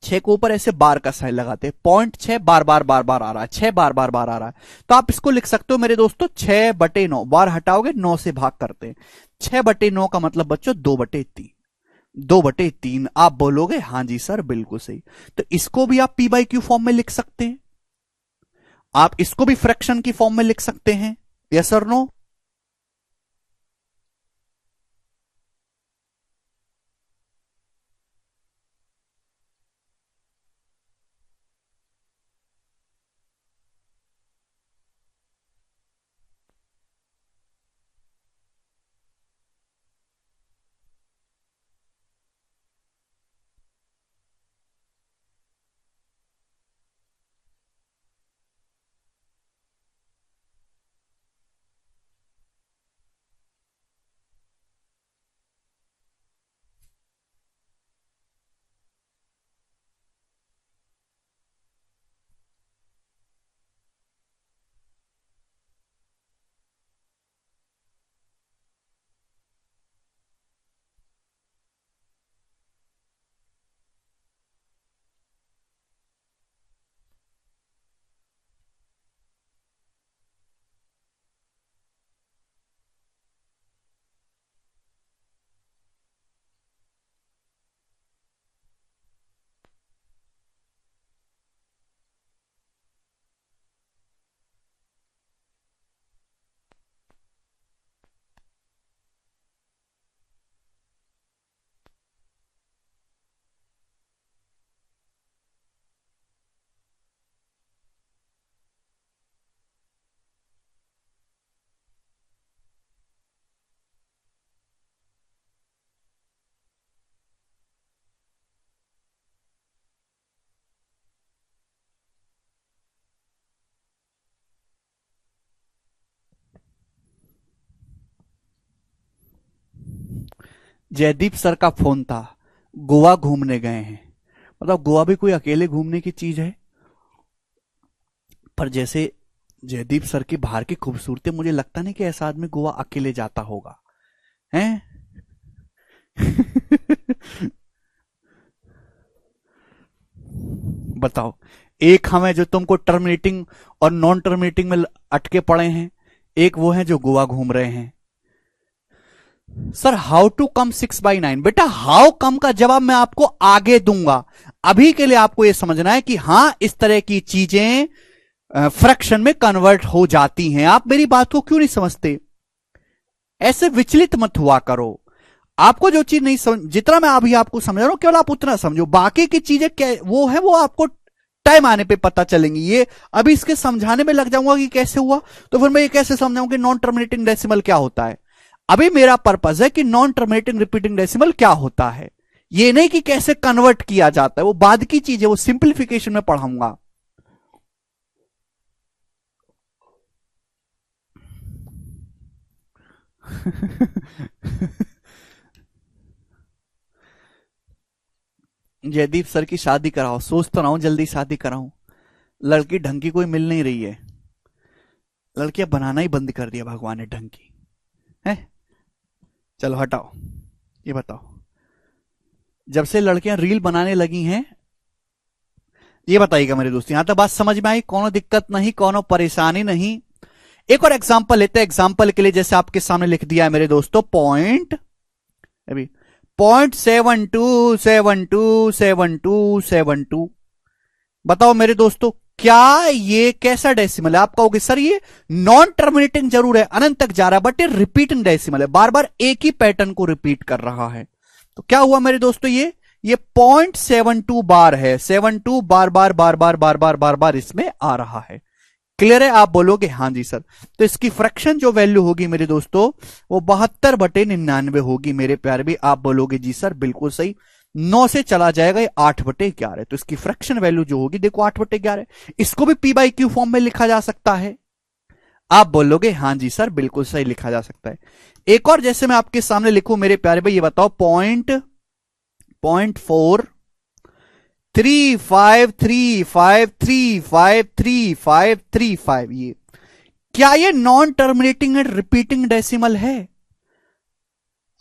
6 को ऊपर ऐसे बार का साइन लगाते हैं, पॉइंट 6 बार बार बार बार आ रहा है, 6 बार बार बार आ रहा है। तो आप इसको लिख सकते हो मेरे दोस्तों 6/9, बार हटाओगे 9 से भाग करते हैं, 6/9 का मतलब बच्चों 2/3, 2/3। आप बोलोगे हां जी सर बिल्कुल सही। तो इसको भी आप p/q फॉर्म में लिख सकते हैं, आप इसको भी फ्रैक्शन की फॉर्म में लिख सकते हैं। यस और नो? जयदीप सर का फोन था, गोवा घूमने गए हैं। मतलब गोवा भी कोई अकेले घूमने की चीज है? पर जैसे जयदीप सर की बाहर की खूबसूरती, मुझे लगता नहीं कि ऐसा आदमी गोवा अकेले जाता होगा, हैं? बताओ, एक हम है जो तुमको टर्मिनेटिंग और नॉन टर्मिनेटिंग में अटके पड़े हैं, एक वो है जो गोवा घूम रहे हैं। Sir how to come 6/9? बेटा हाउ कम का जवाब मैं आपको आगे दूंगा, अभी के लिए आपको यह समझना है कि हां इस तरह की चीजें फ्रैक्शन में कन्वर्ट हो जाती हैं। आप मेरी बात को क्यों नहीं समझते? ऐसे विचलित मत हुआ करो। आपको जो चीज नहीं समझ, जितना मैं अभी आपको समझा रहा हूं केवल आप उतना समझो, बाकी की चीजें क्या वो है वो आपको टाइम आने पे पता चलेंगी। ये अभी इसके समझाने में लग जाऊंगा कि कैसे हुआ, तो फिर मैं ये कैसे समझाऊंगा कि नॉन टर्मिनेटिंग डेसिमल क्या होता है। अभी मेरा पर्पज है कि नॉन टर्मिनेटिंग रिपीटिंग डेसिमल क्या होता है, ये नहीं कि कैसे कन्वर्ट किया जाता है, वो बाद की चीज है, वो सिंप्लीफिकेशन में पढ़ाऊंगा। जयदीप सर की शादी कराओ, सोच तो रहा हूं जल्दी शादी कराऊं, लड़की ढंग की कोई मिल नहीं रही है, लड़कियां बनाना ही बंद कर दिया भगवान ने ढंग की है। चलो हटाओ, ये बताओ, जब से लड़कियां रील बनाने लगी हैं, ये बताइएगा मेरे दोस्त, यहां तक बात समझ में आई? कोनो दिक्कत नहीं, कोनो परेशानी नहीं? एक और एग्जांपल लेते हैं। एग्जांपल के लिए जैसे आपके सामने लिख दिया है मेरे दोस्तों, पॉइंट अभी 0.72727272। बताओ मेरे दोस्तों क्या ये कैसा डेसिमल है? आप कहोगे सर ये नॉन टर्मिनेटिंग जरूर है, अनंत तक जा रहा है, बट ये रिपीटिंग डेसिमल है, बार बार एक ही पैटर्न को रिपीट कर रहा है। तो क्या हुआ मेरे दोस्तों, ये 0.72 बार है, 72 बार बार बार बार बार बार बार बार इसमें आ रहा है। क्लियर है? आप बोलोगे हाँ जी सर। तो इसकी फ्रैक्शन जो वैल्यू होगी मेरे दोस्तों वो 72/99 होगी मेरे प्यारे भी। आप बोलोगे जी सर बिल्कुल सही, 9 से चला जाएगा ये 8/11, तो इसकी फ्रैक्शन वैल्यू जो होगी देखो 8/11। इसको भी पी बाई क्यू फॉर्म में लिखा जा सकता है। आप बोलोगे हाँ जी सर बिल्कुल सही लिखा जा सकता है। एक और जैसे मैं आपके सामने लिखूं मेरे प्यारे भाई, ये बताओ 0.435353535, ये क्या ये non terminating and repeating decimal है?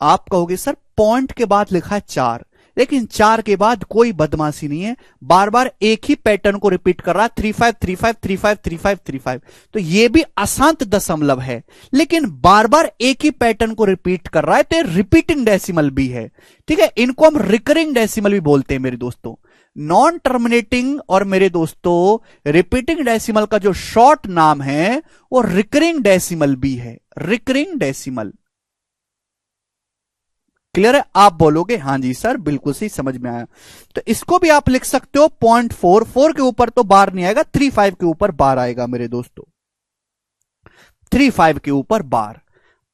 आप कहोगे सर पॉइंट के बाद लिखा है 4, लेकिन 4 के बाद कोई बदमाशी नहीं है, बार बार एक ही पैटर्न को रिपीट कर रहा है 3535353535। तो ये भी अशांत दशमलव है, लेकिन बार बार एक ही पैटर्न को रिपीट कर रहा है, तो रिपीटिंग डेसिमल भी है। ठीक है, इनको हम रिकरिंग डेसिमल भी बोलते हैं मेरे दोस्तों। नॉन टर्मिनेटिंग और मेरे दोस्तों रिपीटिंग डेसिमल का जो शॉर्ट नाम है वो रिकरिंग डेसिमल भी है, रिकरिंग डेसिमल। क्लियर है? आप बोलोगे हाँ जी सर बिल्कुल सही, समझ में आया। तो इसको भी आप लिख सकते हो 0.44 के ऊपर तो बार नहीं आएगा, 35 के ऊपर बार आएगा मेरे दोस्तों, 35 के ऊपर बार।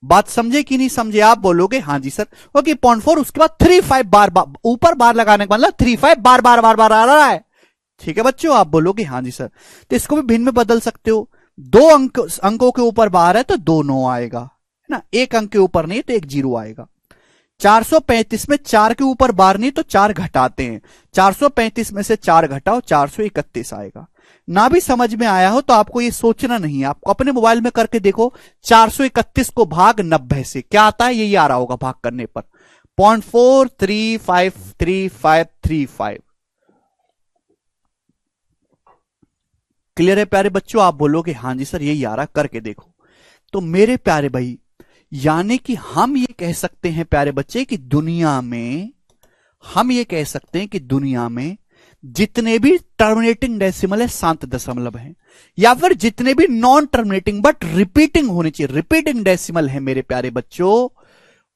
बात समझे कि नहीं समझे? आप बोलोगे हाँ जी सर। ओके 0.4 उसके बाद 35 बार ऊपर बार लगाने का मतलब 35 बार बार बार बार आ रहा है। ठीक है बच्चों, आप बोलोगे हाँ जी सर। तो इसको भी भिन्न में बदल सकते हो, 2 अंकों के ऊपर बार है तो 2 9 आएगा, है ना, 1 अंक के ऊपर नहीं तो 1 0 आएगा। 435 में 4 के ऊपर बार नहीं तो 4 घटाते हैं, 435 में से 4 घटाओ 431 आएगा। ना भी समझ में आया हो तो आपको ये सोचना नहीं है, आपको अपने मोबाइल में करके देखो, 431 को भाग 90 से क्या आता है, यही आ रहा होगा भाग करने पर, 0.43533535। क्लियर है प्यारे बच्चों? आप बोलोगे हाँ जी सर यही आ रहा, करके देखो। तो मेरे प्यारे भाई यानी कि हम ये कह सकते हैं प्यारे बच्चे कि दुनिया में, हम ये कह सकते हैं कि दुनिया में जितने भी टर्मिनेटिंग डेसिमल है शांत दशमलव है, या फिर जितने भी नॉन टर्मिनेटिंग बट रिपीटिंग होने चाहिए रिपीटिंग डेसिमल है मेरे प्यारे बच्चों,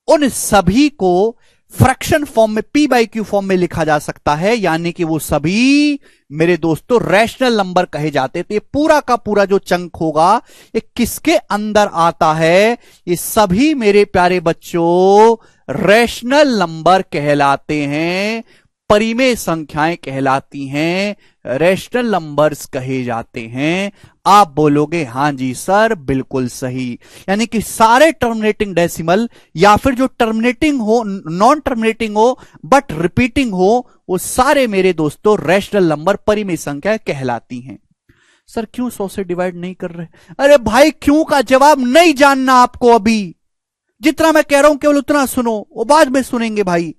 उन सभी को फ्रैक्शन फॉर्म में पी बाई क्यू फॉर्म में लिखा जा सकता है, यानी कि वो सभी मेरे दोस्तों रैशनल नंबर कहे जाते। तो ये पूरा का पूरा जो चंक होगा ये किसके अंदर आता है? ये सभी मेरे प्यारे बच्चों रैशनल नंबर कहलाते हैं, परिमेय संख्याएं कहलाती हैं, रैशनल नंबर्स कहे जाते हैं। आप बोलोगे हाँ जी सर बिल्कुल सही, यानी कि सारे टर्मिनेटिंग डेसिमल या फिर जो टर्मिनेटिंग हो, नॉन टर्मिनेटिंग हो बट रिपीटिंग हो, वो सारे मेरे दोस्तों रैशनल नंबर परिमेय संख्या कहलाती हैं। सर क्यों 100 से डिवाइड नहीं कर रहे? अरे भाई क्यों का जवाब नहीं जानना आपको, अभी जितना मैं कह रहा हूं केवल उतना सुनो, वो बाद में सुनेंगे भाई।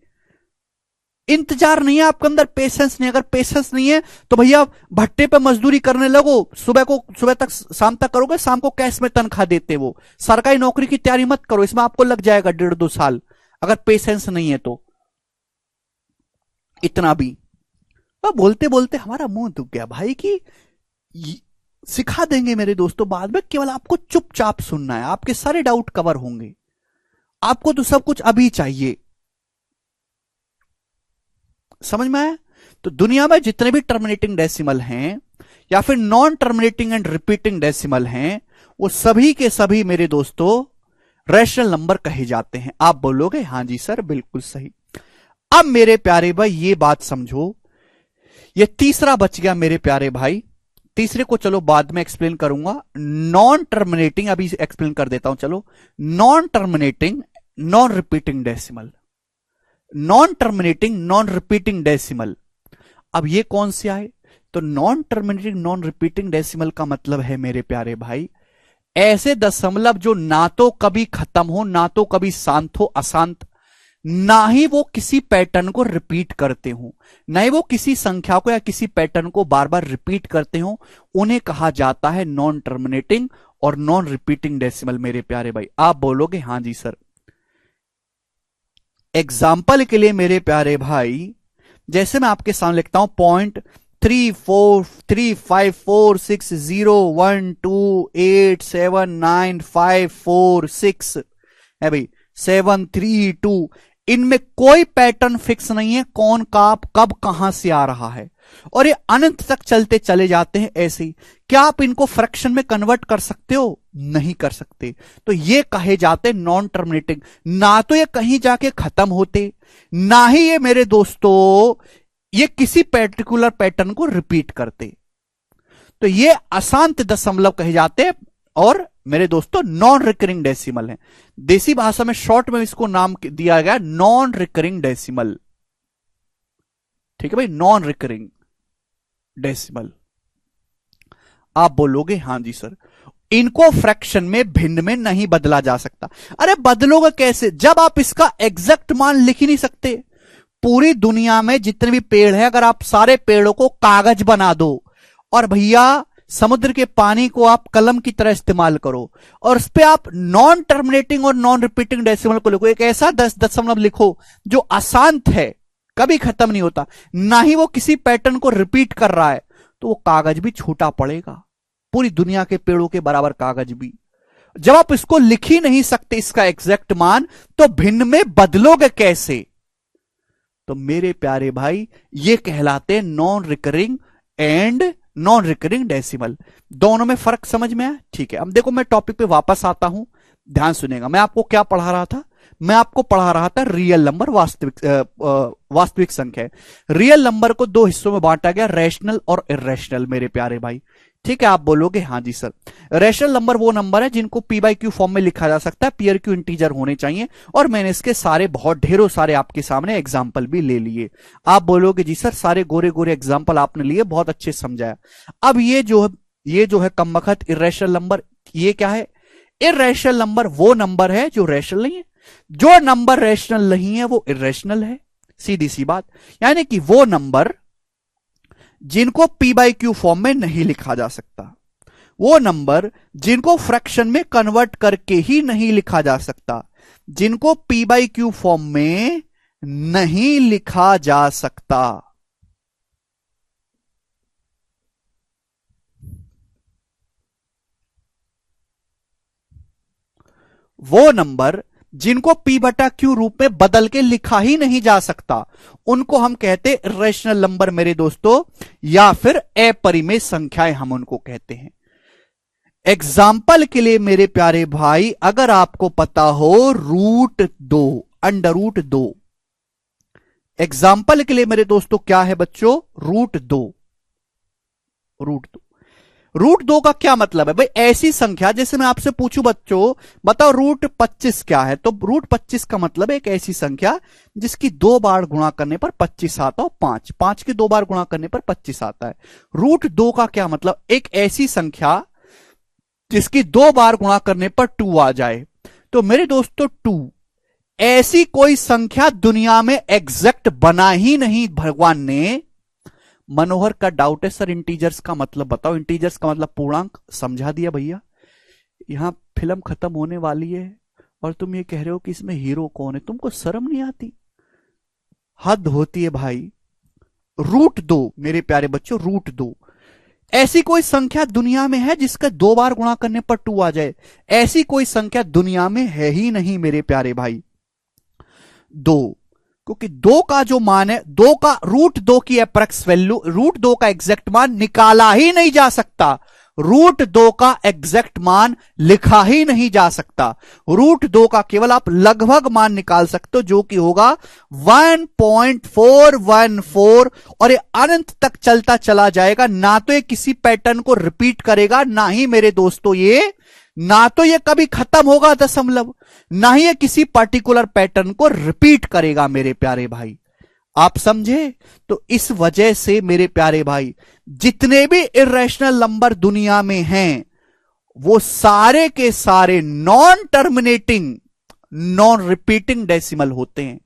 इंतजार नहीं है आपके अंदर, पेशेंस नहीं। अगर पेशेंस नहीं है तो भैया भट्टे पे मजदूरी करने लगो, सुबह तक शाम तक करोगे, शाम को कैश में तनख्वाह देते वो। सरकारी नौकरी की तैयारी मत करो, इसमें आपको लग जाएगा 1.5-2 साल अगर पेशेंस नहीं है तो। इतना भी बोलते बोलते हमारा मुंह दुख गया भाई कि सिखा देंगे मेरे दोस्तों बाद में, केवल आपको चुपचाप सुनना है, आपके सारे डाउट कवर होंगे। आपको तो सब कुछ अभी चाहिए, समझ में आया? तो दुनिया में जितने भी टर्मिनेटिंग डेसिमल हैं या फिर non terminating and repeating decimal हैं, वो सभी के सभी मेरे दोस्तों रैशनल नंबर कहे जाते हैं। आप बोलोगे हाँ जी सर बिल्कुल सही। अब मेरे प्यारे भाई ये बात समझो, ये तीसरा बच गया मेरे प्यारे भाई, तीसरे को चलो बाद में एक्सप्लेन करूंगा। नॉन टर्मिनेटिंग अभी एक्सप्लेन कर देता हूं, चलो। Non terminating non repeating decimal, non terminating non repeating decimal. अब ये कौन से आए? तो non terminating non repeating decimal का मतलब है मेरे प्यारे भाई ऐसे दशमलव जो ना तो कभी खत्म हो, ना तो कभी शांत हो अशांत, ना ही वो किसी पैटर्न को रिपीट करते हो, ना ही वो किसी संख्या को या किसी पैटर्न को बार बार रिपीट करते हो, उन्हें कहा जाता है नॉन टर्मिनेटिंग और नॉन रिपीटिंग डेसिमल मेरे प्यारे भाई। आप बोलोगे हाँ जी सर। एग्जाम्पल के लिए मेरे प्यारे भाई जैसे मैं आपके सामने लिखता हूं 0.33353535, 3454601287954 है भाई, 732। इनमें कोई पैटर्न फिक्स नहीं है कौन कब कहां से आ रहा है, और ये अनंत तक चलते चले जाते हैं ऐसे ही। क्या आप इनको फ्रैक्शन में कन्वर्ट कर सकते हो? नहीं कर सकते। तो ये कहे जाते नॉन टर्मिनेटिंग। ना तो ये कहीं जाके खत्म होते, ना ही ये मेरे दोस्तों ये किसी पर्टिकुलर पैटर्न को रिपीट करते। तो ये अशांत दशमलव कहे जाते हैं, और मेरे दोस्तों नॉन रिकरिंग डेसिमल है। देसी भाषा में शॉर्ट में इसको नाम दिया गया नॉन रिकरिंग डेसिमल। ठीक है भाई, नॉन रिकरिंग डेसिमल। आप बोलोगे हां जी सर, इनको फ्रैक्शन में भिन्न में नहीं बदला जा सकता। अरे बदलोगे कैसे जब आप इसका एग्जैक्ट मान लिख ही नहीं सकते। पूरी दुनिया में जितने भी पेड़ हैं, अगर आप सारे पेड़ों को कागज बना दो और भैया समुद्र के पानी को आप कलम की तरह इस्तेमाल करो, और उस पर आप नॉन टर्मिनेटिंग और नॉन रिपीटिंग डेसिमल को लिखो, एक ऐसा 10 दशमलव लिखो जो अशांत है, कभी खत्म नहीं होता, ना ही वो किसी पैटर्न को रिपीट कर रहा है, तो वो कागज भी छोटा पड़ेगा, पूरी दुनिया के पेड़ों के बराबर कागज भी। जब आप इसको लिख ही नहीं सकते इसका एग्जैक्ट मान, तो भिन्न में बदलोगे कैसे? तो मेरे प्यारे भाई ये कहलाते हैं non recurring and non recurring decimal. दोनों में फर्क समझ में आया? ठीक है, अब देखो मैं टॉपिक पे वापस आता हूं, ध्यान सुनेगा। मैं आपको क्या पढ़ा रहा था? मैं आपको पढ़ा रहा था रियल नंबर, वास्तविक संख्या। रियल नंबर को दो हिस्सों में बांटा गया, रैशनल और इर्रेशनल मेरे प्यारे भाई। ठीक है, आप बोलोगे हां जी सर। रैशनल नंबर वो नंबर है जिनको पी बाई क्यू फॉर्म में लिखा जा सकता है, पीयर क्यू इंटीजर होने चाहिए, और मैंने इसके सारे बहुत ढेरों सारे आपके सामने एग्जाम्पल भी ले लिए। आप बोलोगे जी सर सारे गोरे गोरे एग्जाम्पल आपने लिए, बहुत अच्छे समझाया। अब ये जो है कमबख्त इर्रेशनल नंबर, ये क्या है? इर्रेशनल नंबर वो नंबर है जो रैशनल नहीं है। जो नंबर रैशनल नहीं है वो इर्रेशनल है, सीधी सी बात। यानी कि वो नंबर जिनको पी बाई क्यू फॉर्म में नहीं लिखा जा सकता, वो नंबर जिनको फ्रैक्शन में कन्वर्ट करके ही नहीं लिखा जा सकता, जिनको पी बाई क्यू फॉर्म में नहीं लिखा जा सकता, वो नंबर जिनको पी बटा क्यू रूप में बदल के लिखा ही नहीं जा सकता, उनको हम कहते हैं इर्रेशनल नंबर मेरे दोस्तों, या फिर अपरिमेय संख्याएं हम उनको कहते हैं। एग्जाम्पल के लिए मेरे प्यारे भाई, अगर आपको पता हो √2, √2, एग्जाम्पल के लिए मेरे दोस्तों क्या है बच्चों? √2। √2 का क्या मतलब है भाई? ऐसी संख्या, जैसे मैं आपसे पूछूं बच्चों बताओ √25 क्या है, तो √25 का मतलब है एक ऐसी संख्या जिसकी 2 बार गुणा करने पर 25 आता हो, 5 की 2 बार गुणा करने पर 25 आता है। √2 का क्या मतलब? एक ऐसी संख्या जिसकी 2 बार गुणा करने पर 2 आ जाए। तो मेरे दोस्तों 2 ऐसी कोई संख्या दुनिया में एग्जैक्ट बना ही नहीं भगवान ने। मनोहर का डाउट है सर इंटीजर्स का मतलब बताओ। इंटीजर्स का मतलब पूर्णांक, समझा दिया भैया। यहां फिल्म खत्म होने वाली है और तुम ये कह रहे हो कि इसमें हीरो कौन है, तुमको शर्म नहीं आती? हद होती है भाई। √2 मेरे प्यारे बच्चों, √2 ऐसी कोई संख्या दुनिया में है जिसका 2 बार गुणा करने पर 2 आ जाए? ऐसी कोई संख्या दुनिया में है ही नहीं मेरे प्यारे भाई। 2, क्योंकि 2 का जो मान है, 2 का √2 की एप्रॉक्स वैल्यू, √2 का एग्जैक्ट मान निकाला ही नहीं जा सकता। √2 का एग्जैक्ट मान लिखा ही नहीं जा सकता। √2 का केवल आप लगभग मान निकाल सकते हो, जो कि होगा 1.414, और ये अनंत तक चलता चला जाएगा। ना तो ये किसी पैटर्न को रिपीट करेगा, ना ही मेरे दोस्तों ना तो ये कभी खत्म होगा दशमलव, ना ही ये किसी पर्टिकुलर पैटर्न को रिपीट करेगा मेरे प्यारे भाई। आप समझे? तो इस वजह से मेरे प्यारे भाई जितने भी इर्रेशनल नंबर दुनिया में हैं वो सारे के सारे non terminating, non repeating decimal होते हैं।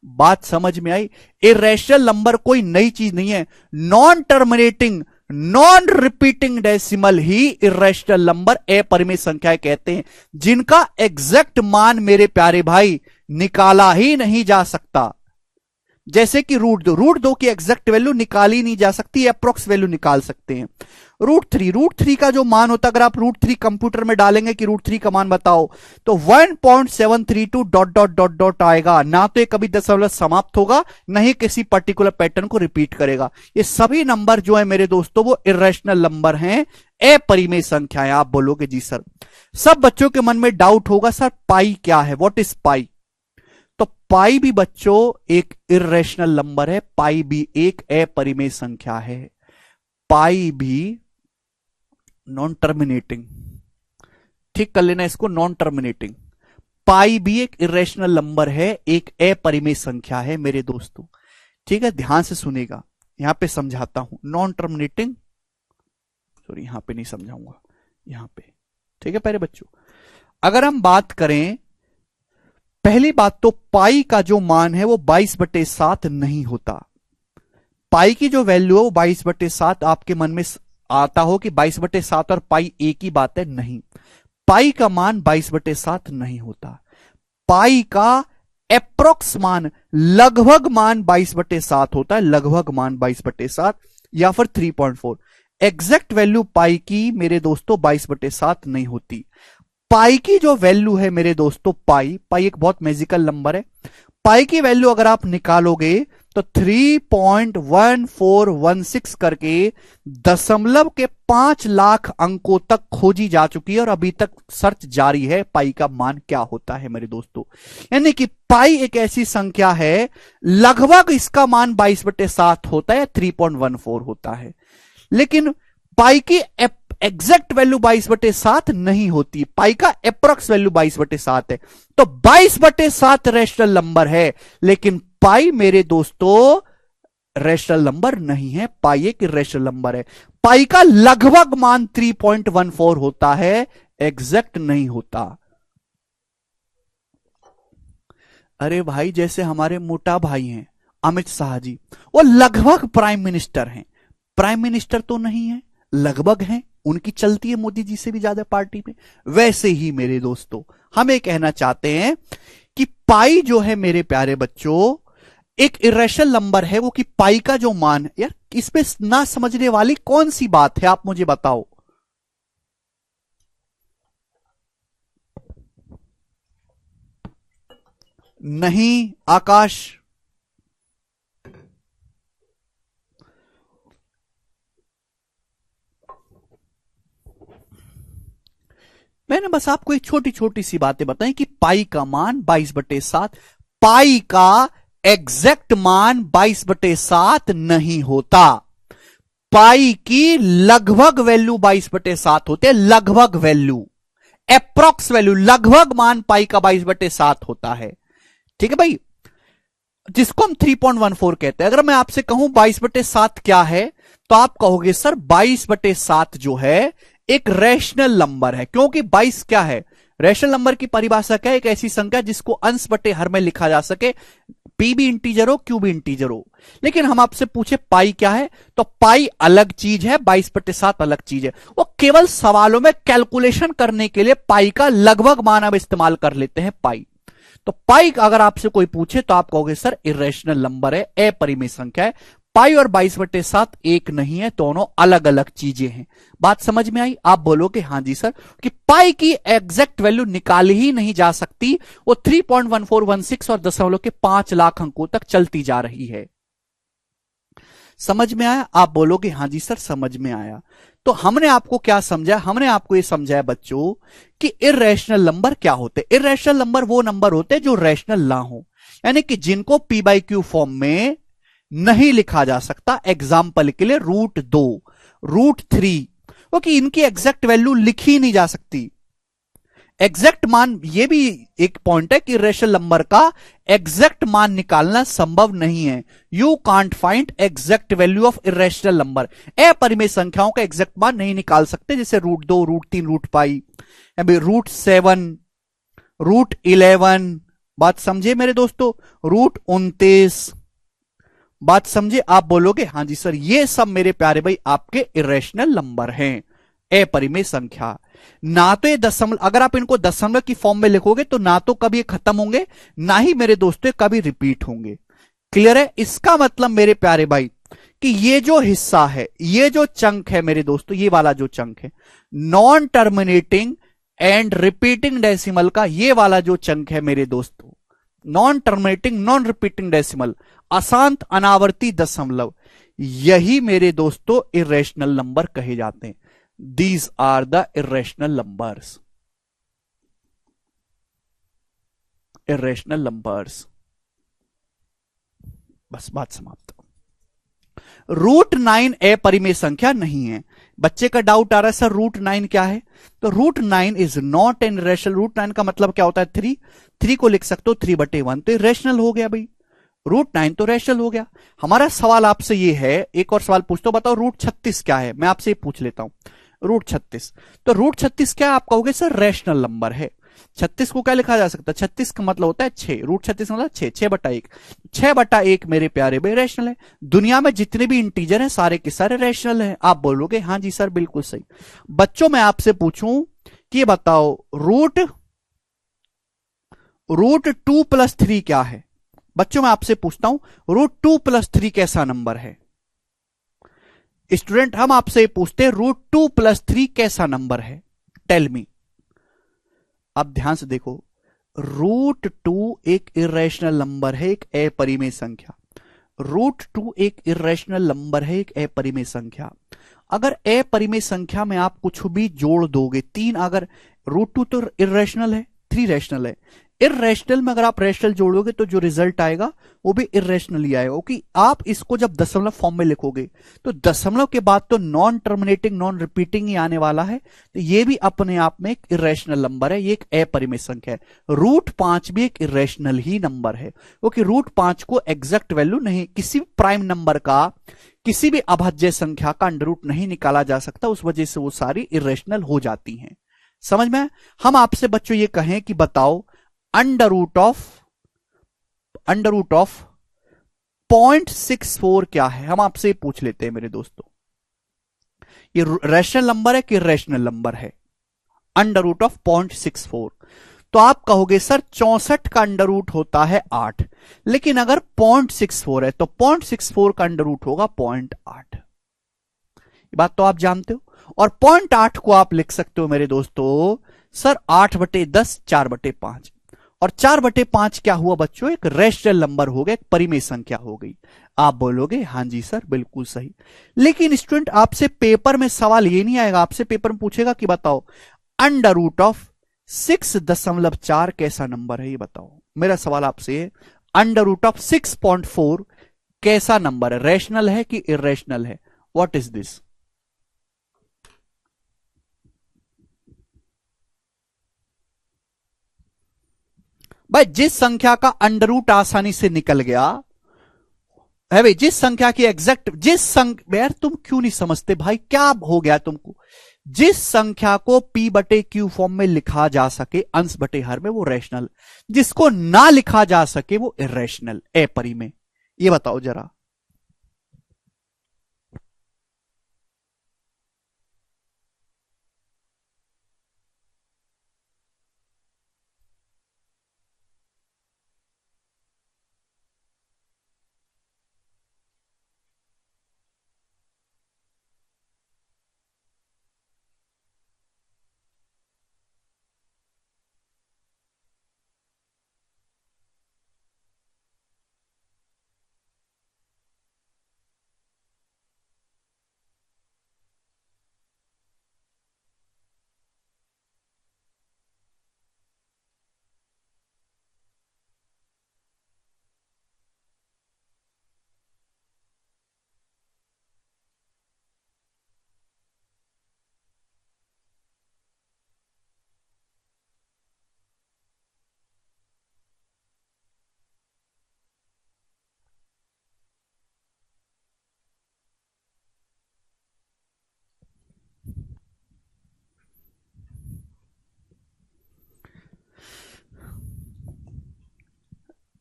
बात समझ में आई? इर्रेशनल नंबर कोई नई चीज नहीं है। Non terminating, non repeating decimal ही इर्रेशनल नंबर, अपरिमेय संख्याएं कहते हैं, जिनका एग्जैक्ट मान मेरे प्यारे भाई निकाला ही नहीं जा सकता। जैसे कि रूट दो की एग्जैक्ट वैल्यू निकाली नहीं जा सकती, अप्रोक्स वैल्यू निकाल सकते हैं। रूट थ्री का जो मान होता है, अगर आप रूट थ्री कंप्यूटर में डालेंगे कि रूट थ्री का मान बताओ, तो 1.732 डॉट डॉट डॉट डॉट आएगा। ना तो ये कभी दशमलव समाप्त होगा, ना ही किसी पर्टिकुलर पैटर्न को रिपीट करेगा। ये सभी नंबर जो है मेरे दोस्तों वो इरेशनल नंबर हैं, अपरिमेय संख्या है। आप बोलोगे जी सर, सब बच्चों के मन में डाउट होगा, सर पाई क्या है, व्हाट इज पाई? तो पाई भी बच्चों एक इरेशनल नंबर है, पाई भी एक अपरिमेय संख्या है, पाई भी नॉन टर्मिनेटिंग। ठीक कर लेना इसको, नॉन टर्मिनेटिंग। पाई भी एक इरेशनल नंबर है, एक अपरिमेय संख्या है मेरे दोस्तों। ठीक है, ध्यान से सुनेगा, यहां पे समझाता हूं। नॉन टर्मिनेटिंग, सॉरी यहां पे नहीं समझाऊंगा, यहां पे। ठीक है प्यारे बच्चों, अगर हम बात करें, पहली बात तो पाई का जो मान है वो 22/7 नहीं होता। पाई की जो वैल्यू है वो 22/7, आपके मन में आता हो कि 22/7 और पाई एक ही बात है, नहीं। पाई का मान 22/7 नहीं होता। पाई का एप्रोक्स मान, लगभग मान 22/7 होता है, लगभग मान 22/7 या फिर 3.4। एग्जैक्ट वैल्यू पाई की मेरे दोस्तों 22/7 नहीं होती। पाई की जो वैल्यू है मेरे दोस्तों, पाई एक बहुत मैजिकल नंबर है। पाई की वैल्यू अगर आप निकालोगे तो 3.1416 करके दशमलव के 5 लाख अंकों तक खोजी जा चुकी है और अभी तक सर्च जारी है पाई का मान क्या होता है मेरे दोस्तों। यानी कि पाई एक ऐसी संख्या है, लगभग इसका मान 22/7 होता है, 3.14 होता है, लेकिन पाई की एग्जैक्ट वैल्यू 22/7 नहीं होती। पाई का अप्रोक्स वैल्यू 22/7 है, तो 22/7 रैशनल नंबर है, लेकिन पाई मेरे दोस्तों रैशनल नंबर नहीं है। पाई एक इरेशनल नंबर है। पाई का लगभग मान 3.14 होता है, एग्जैक्ट नहीं होता। अरे भाई, जैसे हमारे मोटा भाई हैं अमित शाह जी, वो लगभग प्राइम मिनिस्टर हैं। प्राइम मिनिस्टर तो नहीं है, लगभग हैं, उनकी चलती है मोदी जी से भी ज्यादा पार्टी में। वैसे ही मेरे दोस्तों हम ये कहना चाहते हैं कि पाई जो है मेरे प्यारे बच्चों एक इरेशनल नंबर है, वो कि पाई का जो मान, यार इसमें ना समझने वाली कौन सी बात है, आप मुझे बताओ। नहीं आकाश, मैंने बस आपको एक छोटी छोटी सी बातें बताई कि पाई का मान 22/7, पाई का एग्जैक्ट मान 22/7 नहीं होता। पाई की लगभग वैल्यू 22/7 होते हैं, लगभग वैल्यू, अप्रोक्स वैल्यू, लगभग मान पाई का 22/7 होता है। ठीक है भाई, जिसको हम 3.14 कहते हैं। अगर मैं आपसे कहूं 22/7 क्या है, तो आप कहोगे सर 22/7 जो है एक रैशनल नंबर है। क्योंकि 22 क्या है, रैशनल नंबर की परिभाषा क्या है, एक ऐसी संख्या जिसको अंश बटे हर में लिखा जा सके, पी भी इंटीजर हो, क्यू भी इंटीजर हो। लेकिन हम आपसे पूछे पाई क्या है, तो पाई अलग चीज है, 22/7 अलग चीज है। वो केवल सवालों में कैलकुलेशन करने के लिए पाई का लगभग मान अब इस्तेमाल कर लेते हैं पाई। तो पाई अगर आपसे कोई पूछे तो आप कहोगे सर इरेशनल नंबर है, अपरिमेय संख्या है। पाई और 22/7 एक नहीं है, दोनों अलग अलग चीजें हैं। बात समझ में आई? आप बोलोगे हां जी सर, कि पाई की एग्जैक्ट वैल्यू निकाली ही नहीं जा सकती, वो 3.1416 और दशमलव के 5 लाख अंकों तक चलती जा रही है। समझ में आया? आप बोलोगे हां जी सर समझ में आया। तो हमने आपको क्या समझा, हमने आपको यह समझाया बच्चों कि इरेशनल नंबर क्या होते। इरेशनल नंबर वो नंबर होते जो रैशनल ना हो, यानी कि जिनको p/q फॉर्म में नहीं लिखा जा सकता। एग्जाम्पल के लिए √2, √3, क्योंकि इनकी एग्जैक्ट वैल्यू लिखी नहीं जा सकती। एग्जैक्ट मान, ये भी एक पॉइंट है कि इरेशनल नंबर का एग्जैक्ट मान निकालना संभव नहीं है। You can't find exact value of irrational number. अपरिमेय संख्याओं का एग्जैक्ट मान नहीं निकाल सकते, जैसे √2, √3, √5, √7, √11। बात समझे मेरे दोस्तों? √29, बात समझे? आप बोलोगे हां जी सर, ये सब मेरे प्यारे भाई आपके इरेशनल नंबर हैं, अपरिमेय संख्या। ना तो ये दशमलव, अगर आप इनको दशमलव की फॉर्म में लिखोगे तो ना तो कभी खत्म होंगे, ना ही मेरे दोस्तों कभी रिपीट होंगे। क्लियर है? इसका मतलब मेरे प्यारे भाई कि ये जो हिस्सा है, ये जो चंक है मेरे दोस्तों, ये वाला जो चंक है non terminating and repeating decimal का, ये वाला जो चंक है मेरे दोस्तों, non terminating non repeating decimal, अशांत अनावर्ती दशमलव, यही मेरे दोस्तों इरेशनल नंबर कहे जाते हैं। These are the irrational numbers, irrational numbers. बस बात समाप्त। रूट 9 अपरिमेय संख्या नहीं है। बच्चे का डाउट आ रहा है सर रूट 9 क्या है? तो root 9 is not an irrational. Root 9 का मतलब क्या होता है? 3 को लिख सकते हो 3/1, तो इरेशनल हो गया भाई। रूट 9 तो रैशनल हो गया। हमारा सवाल आपसे ये है, एक और सवाल पूछता हूं, बताओ रूट 36 क्या है? मैं आपसे पूछ लेता हूं रूट 36। तो रूट 36 क्या आप कहोगे? सर रैशनल नंबर है। 36 को क्या लिखा जा सकता है? 36 का मतलब होता है 6, रूट 36 मतलब 6, 6/1, 6/1 मेरे प्यारे भाई रैशनल है। दुनिया में जितने भी इंटीजर हैं सारे के सारे रैशनल हैं। आप बोलोगे हाँ जी सर बिल्कुल सही। बच्चों मैं आपसे पूछूं कि बताओ रूट 2 + 3 क्या है? बच्चों मैं आपसे पूछता हूं रूट 2 + 3 कैसा नंबर है? स्टूडेंट हम आपसे पूछते हैं रूट 2 + 3 कैसा नंबर है? Tell me. अब ध्यान से देखो, रूट 2 एक इरेशनल नंबर है, एक अपरिमेय संख्या। रूट 2 एक इरेशनल नंबर है, एक अपरिमेय संख्या। अगर अपरिमेय संख्या में आप कुछ भी जोड़ दोगे, 3, अगर रूट 2 तो इरेशनल है, 3 रैशनल है। इरेशनल में अगर आप रैशनल जोड़ोगे तो जो रिजल्ट आएगा वो भी इरेशनल ही आएगा, क्योंकि आप इसको जब दशमलव फॉर्म में लिखोगे तो दशमलव के बाद तो नॉन टर्मिनेटिंग नॉन रिपीटिंग ही आने वाला है। तो ये भी अपने आप में एक इरेशनल नंबर है, ये एक अपरिमेय संख्या है। रूट 5 भी एक इरेशनल ही नंबर है, क्योंकि रूट 5 को एग्जैक्ट वैल्यू नहीं, किसी भी प्राइम नंबर का, किसी भी अभाज्य संख्या का अंडर रूट नहीं निकाला जा सकता, उस वजह से वो सारी इरेशनल हो जाती हैं। समझ में? हम आपसे बच्चों ये कहें कि बताओ अंडर रूट ऑफ 0.64 क्या है? हम आपसे पूछ लेते हैं मेरे दोस्तों, ये रैशनल नंबर है कि इरेशनल नंबर है? अंडर रूट ऑफ 0.64, तो आप कहोगे सर 64 का अंडर रूट होता है 8, लेकिन अगर 0.64 है तो 0.64 का अंडर रूट होगा 0.8। ये बात तो आप जानते हो। और 0.8 को आप लिख सकते हो मेरे दोस्तों सर 8/10, 4/5। और 4/5 क्या हुआ बच्चों? एक रैशनल नंबर हो गया, एक परिमेय संख्या हो गई। आप बोलोगे हाँ जी सर बिल्कुल सही। लेकिन स्टूडेंट आपसे पेपर में सवाल ये नहीं आएगा, आपसे पेपर में पूछेगा कि बताओ अंडर रूट ऑफ 6.4 कैसा नंबर है? ये बताओ। मेरा सवाल आपसे अंडर रूट ऑफ 6.4 कैसा नंबर है? रैशनल है कि इरेशनल है? What is this? भाई जिस संख्या का अंडर रूट आसानी से निकल गया है, भाई जिस संख्या की एग्जैक्ट, यार तुम क्यों नहीं समझते भाई, क्या हो गया तुमको? जिस संख्या को P/Q फॉर्म में लिखा जा सके अंश बटे हर में, वो रैशनल। जिसको ना लिखा जा सके वो इरेशनल, अपरिमेय। ये बताओ जरा।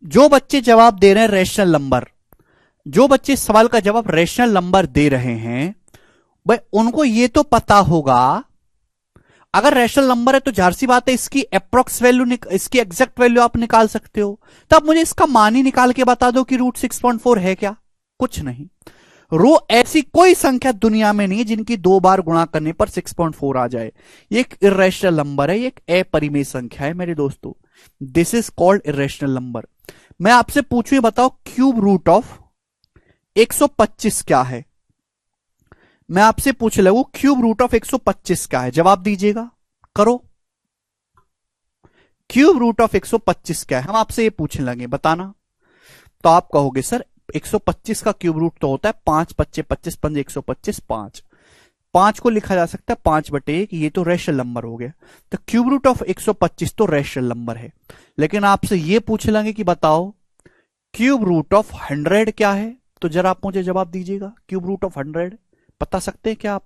जो बच्चे जवाब दे रहे हैं रैशनल नंबर, जो बच्चे सवाल का जवाब रैशनल नंबर दे रहे हैं, भाई उनको ये तो पता होगा अगर रैशनल नंबर है तो जाहिर सी बात है इसकी अप्रोक्स वैल्यू, इसकी एग्जैक्ट वैल्यू आप निकाल सकते हो। तो अब मुझे इसका मान ही निकाल के बता दो कि रूट 6.4 है क्या? कुछ नहीं। ऐसी कोई संख्या दुनिया में नहीं है जिनकी 2 बार गुणा करने पर 6.4 आ जाए। ये एक इर्रेशनल नंबर है, ये एक अपरिमेय संख्या है मेरे दोस्तों। This is called irrational number. मैं आपसे पूछूं, बताओ क्यूब रूट ऑफ 125 क्या है? मैं आपसे पूछ लगू क्यूब रूट ऑफ 125 क्या है? जवाब दीजिएगा, करो। क्यूब रूट ऑफ 125 क्या है? हम आपसे ये पूछने लगे, बताना। तो आप कहोगे सर 125 का क्यूब रूट तो होता है 5 25 25 5 125 5। 5 को लिखा जा सकता है 5/1, ये तो रैशनल नंबर हो गया। तो क्यूब रूट ऑफ 125 तो रैशनल नंबर है। लेकिन आपसे ये पूछ लेंगे कि बताओ क्यूब रूट ऑफ 100 क्या है? तो जरा आप मुझे जवाब दीजिएगा, क्यूब रूट ऑफ 100 बता सकते हैं क्या आप?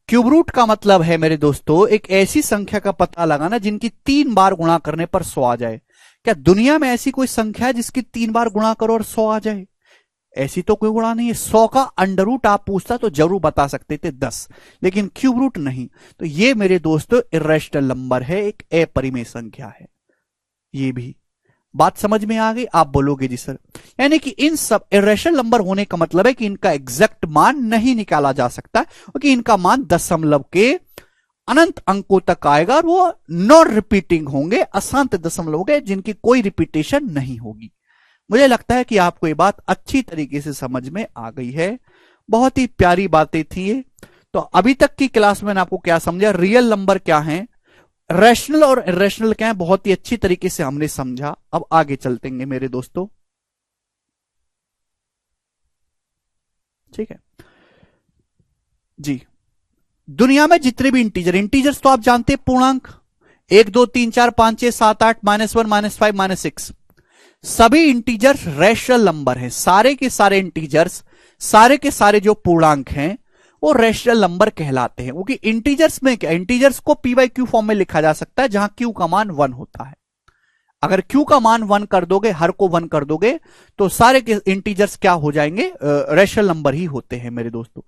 क्यूब रूट का मतलब है मेरे दोस्तों एक ऐसी संख्या का पता लगाना जिनकी 3 बार गुणा करने पर 100 आ जाए। क्या दुनिया में ऐसी कोई संख्या है जिसकी 3 बार गुणा करो और 100 आ जाए? ऐसी तो कोई गुणा नहीं है। 100 का अंडर रूट आप पूछता तो जरूर बता सकते थे 10, लेकिन क्यूब रूट नहीं। तो ये मेरे दोस्तों इर्रेशनल नंबर है, एक अपरिमेय संख्या है। ये भी बात समझ में आ गई? आप बोलोगे जी सर, यानी कि इन सब इर्रेशनल नंबर होने का मतलब है कि इनका एग्जैक्ट मान नहीं निकाला जा सकता, क्योंकि इनका मान दशमलव के अनंत अंकों तक आएगा और वो नॉन रिपीटिंग होंगे, अशांत दशमलव होंगे जिनकी कोई रिपीटेशन नहीं होगी। मुझे लगता है कि आपको ये बात अच्छी तरीके से समझ में आ गई है। बहुत ही प्यारी बातें थी ये। तो अभी तक की क्लास में आपको क्या समझा, रियल नंबर क्या है, रैशनल और इर्रेशनल क्या है, बहुत ही अच्छी तरीके से हमने समझा। अब आगे चलते हैं मेरे दोस्तों, ठीक है जी। दुनिया में जितने भी इंटीजर्स तो आप जानते हैं, पूर्णांक 1 2 3 4 5 6 7 8 -1 -5 -6, सभी इंटीजर्स रैशनल नंबर हैं। सारे के सारे इंटीजर्स, सारे के सारे जो पूर्णांक हैं वो रैशनल नंबर कहलाते हैं। क्योंकि इंटीजर्स में क्या, इंटीजर्स को p/q फॉर्म में लिखा जा सकता है जहां q का मान 1 होता है। अगर q का मान 1 कर दोगे, हर को 1 कर दोगे, तो सारे के इंटीजर्स क्या हो जाएंगे, रैशनल नंबर ही होते हैं मेरे दोस्तों।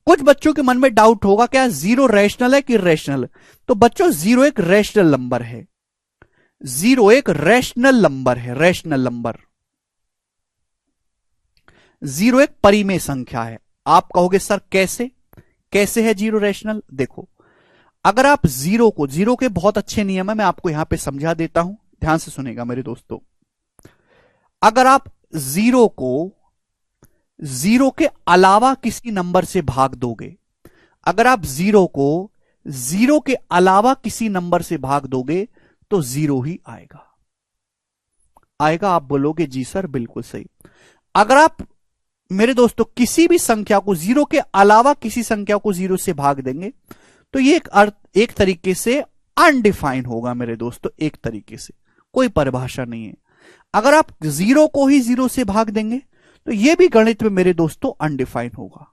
कुछ बच्चों के मन में डाउट होगा क्या 0 रैशनल है कि इर्रेशनल? तो बच्चों 0 एक रैशनल नंबर है। 0 एक रैशनल नंबर है, रैशनल नंबर। 0 एक परिमेय संख्या है। आप कहोगे सर कैसे, कैसे है 0 रैशनल? देखो, अगर आप 0 के बहुत अच्छे नियम है, मैं आपको यहां पे समझा देता हूं, ध्यान से सुनेगा मेरे दोस्तों। अगर आप 0 को 0 के अलावा किसी नंबर से भाग दोगे, अगर आप 0 को 0 के अलावा किसी नंबर से भाग दोगे तो 0 ही आएगा। आएगा? आप बोलोगे जी सर बिल्कुल सही। अगर आप मेरे दोस्तों किसी भी संख्या को 0 के अलावा किसी संख्या को 0 से भाग देंगे तो ये एक तरीके से अनडिफाइन होगा मेरे दोस्तों, एक तरीके से कोई परिभाषा नहीं है। अगर आप 0 को ही 0 से भाग देंगे तो ये भी गणित में मेरे दोस्तों अनडिफाइन होगा,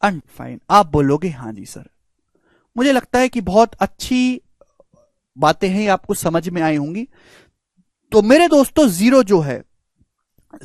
अनडिफाइन। आप बोलोगे हां जी सर। मुझे लगता है कि बहुत अच्छी बातें हैं, आपको समझ में आई होंगी। तो मेरे दोस्तों 0 जो है,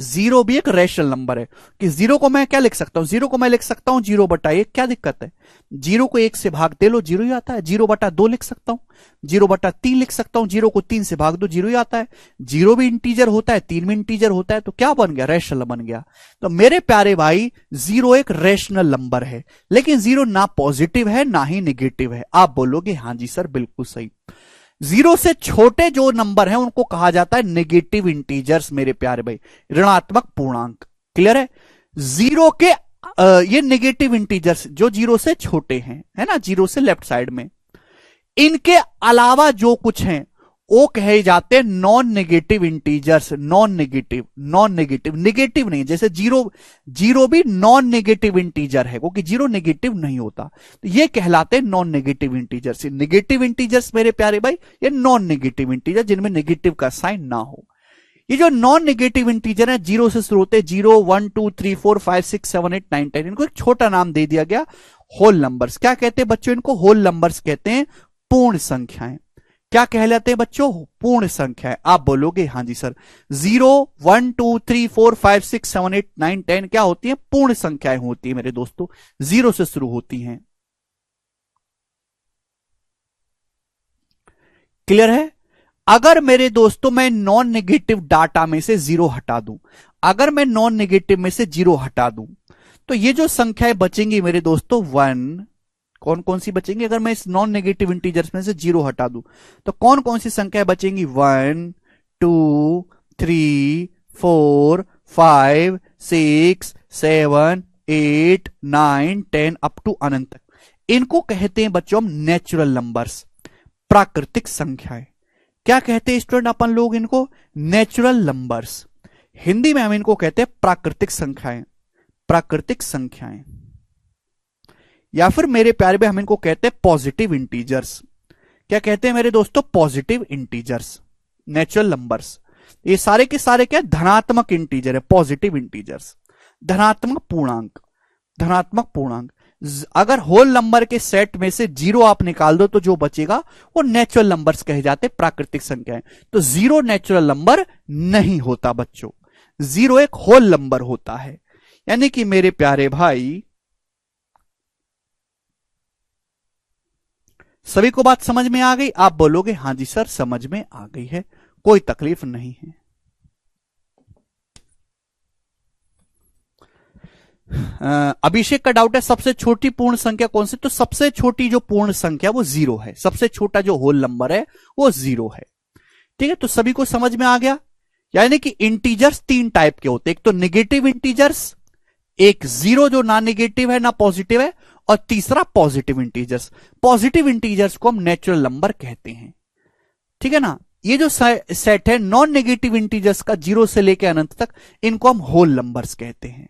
0 भी एक रैशनल नंबर है। कि 0 को मैं क्या लिख सकता हूं, 0 को मैं लिख सकता हूं 0/1, क्या दिक्कत है? 0 को 1 से भाग दे लो 0 ही आता है। 0/2 लिख सकता हूं, 0/3 लिख सकता हूं, 0 को 3 से भाग दो 0 ही आता है। 0 भी इंटीजर होता है, 3 भी इंटीजर होता है, तो क्या बन गया, रैशनल बन गया। तो मेरे प्यारे भाई 0 एक रैशनल नंबर है, लेकिन 0 ना पॉजिटिव है ना ही निगेटिव है। आप बोलोगे हां जी सर बिल्कुल सही। 0 से छोटे जो नंबर हैं उनको कहा जाता है नेगेटिव इंटीजर्स मेरे प्यारे भाई, ऋणात्मक पूर्णांक। क्लियर है? 0 के ये नेगेटिव इंटीजर्स जो 0 से छोटे हैं, है ना, 0 से लेफ्ट साइड में, इनके अलावा जो कुछ हैं वो कहे जाते हैं non negative integers. Non negative, non negative, negative नहीं, जैसे 0 भी नॉन नेगेटिव इंटीजर है क्योंकि 0 नेगेटिव नहीं होता, तो ये कहलाते हैं non negative integers. Negative integers मेरे प्यारे भाई ये नॉन नेगेटिव इंटीजर जिनमें नेगेटिव का साइन ना हो। ये जो नॉन नेगेटिव इंटीजर है 0 से शुरू होते, 0 1 2 3 4 5 6 7 8 9 10, इनको एक छोटा नाम दे दिया गया होल नंबर्स। क्या कहते हैं बच्चों? इनको होल नंबर्स कहते हैं, पूर्ण संख्याएं। क्या कहलाते हैं बच्चों? पूर्ण संख्या है। आप बोलोगे हां जी सर। 0 1 2 3 4 5 6 7 8 9 10 क्या होती है? पूर्ण संख्याएं होती है मेरे दोस्तों, 0 से शुरू होती हैं। क्लियर है? अगर मेरे दोस्तों मैं नॉन नेगेटिव डाटा में से 0 हटा दूं, अगर मैं नॉन नेगेटिव में से 0 हटा दूं, तो ये जो संख्याएं बचेंगी मेरे दोस्तों 1, कौन कौन सी बचेंगी? अगर मैं इस नॉन नेगेटिव इंटीजर्स में से 0 हटा दूं तो कौन कौन सी संख्याएं बचेंगी? 1 2 3 4 5 6 7 8 9 10 अप टू अनंत तक। इनको कहते हैं बच्चों हम नेचुरल नंबर्स, प्राकृतिक संख्याएं। क्या कहते हैं स्टूडेंट अपन लोग इनको? Natural numbers. हिंदी में हम इनको कहते हैं प्राकृतिक संख्याएं, प्राकृतिक संख्याएं। या फिर मेरे प्यारे में हम इनको कहते हैं पॉजिटिव इंटीजर्स। क्या कहते हैं मेरे दोस्तों? Positive integers, natural numbers. ये सारे के सारे क्या? धनात्मक इंटीजर है, पॉजिटिव इंटीजर्स, धनात्मक पूर्णांक, धनात्मक पूर्णांक। अगर होल नंबर के सेट में से 0 आप निकाल दो तो जो बचेगा वो नेचुरल नंबर्स कहे जाते, प्राकृतिक संख्याएं। तो 0 नेचुरल नंबर नहीं होता बच्चों, 0 एक होल नंबर होता है। यानी कि मेरे प्यारे भाई सभी को बात समझ में आ गई? आप बोलोगे हां जी सर समझ में आ गई है, कोई तकलीफ नहीं है। अभिषेक का डाउट है सबसे छोटी पूर्ण संख्या कौन सी? तो सबसे छोटी जो पूर्ण संख्या वो 0 है, सबसे छोटा जो होल नंबर है वो 0 है। ठीक है, तो सभी को समझ में आ गया। यानी कि इंटीजर्स 3 टाइप के होते हैं, एक तो नेगेटिव इंटीजर्स, एक 0 जो ना नेगेटिव है ना पॉजिटिव है, और तीसरा पॉजिटिव इंटीजर्स। पॉजिटिव इंटीजर्स को हम नेचुरल नंबर कहते हैं। ठीक है ना? ये जो सेट है नॉन नेगेटिव इंटीजर्स का 0 से लेकर अनंत तक, इनको हम होल नंबर्स कहते हैं।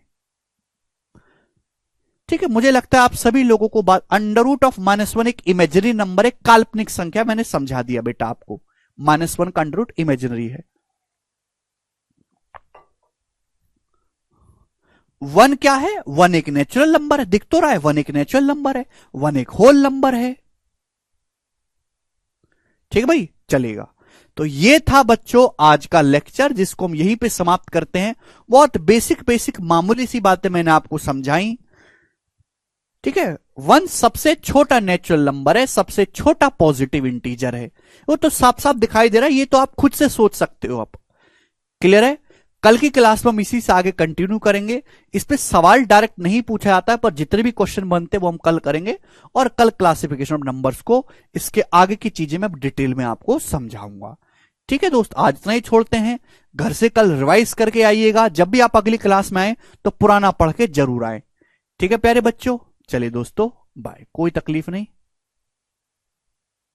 ठीक है, मुझे लगता है आप सभी लोगों को बात, अंडर रूट ऑफ -1 एक इमेजिनरी नंबर, एक काल्पनिक संख्या, मैंने समझा दिया बेटा आपको। -1 का अंडर रूट इमेजिनरी है। 1 क्या है? 1 एक नेचुरल नंबर है, दिख तो रहा है 1 एक नेचुरल नंबर है, 1 एक होल नंबर है। ठीक है भाई, चलेगा। तो ये था बच्चों आज का लेक्चर, जिसको हम यहीं पे समाप्त करते हैं। बहुत बेसिक बेसिक मामूली सी बातें मैंने आपको समझाई। ठीक है, 1 सबसे छोटा नेचुरल नंबर है, सबसे छोटा पॉजिटिव इंटीजर है, वो तो साफ साफ दिखाई दे रहा है, ये तो आप खुद से सोच सकते हो आप। क्लियर है? कल की क्लास में हम इसी से आगे कंटिन्यू करेंगे। इस पे सवाल डायरेक्ट नहीं पूछा जाता है, पर जितने भी क्वेश्चन बनते हैं वो हम कल करेंगे, और कल क्लासिफिकेशन ऑफ नंबर्स को, इसके आगे की चीजें मैं डिटेल में आपको समझाऊंगा। ठीक है दोस्त, आज इतना ही छोड़ते हैं। घर से कल रिवाइज करके आइएगा, जब भी आप अगली क्लास में आए तो पुराना पढ़ के जरूर आए। ठीक है प्यारे बच्चों, चलिए दोस्तों बाय, कोई तकलीफ नहीं।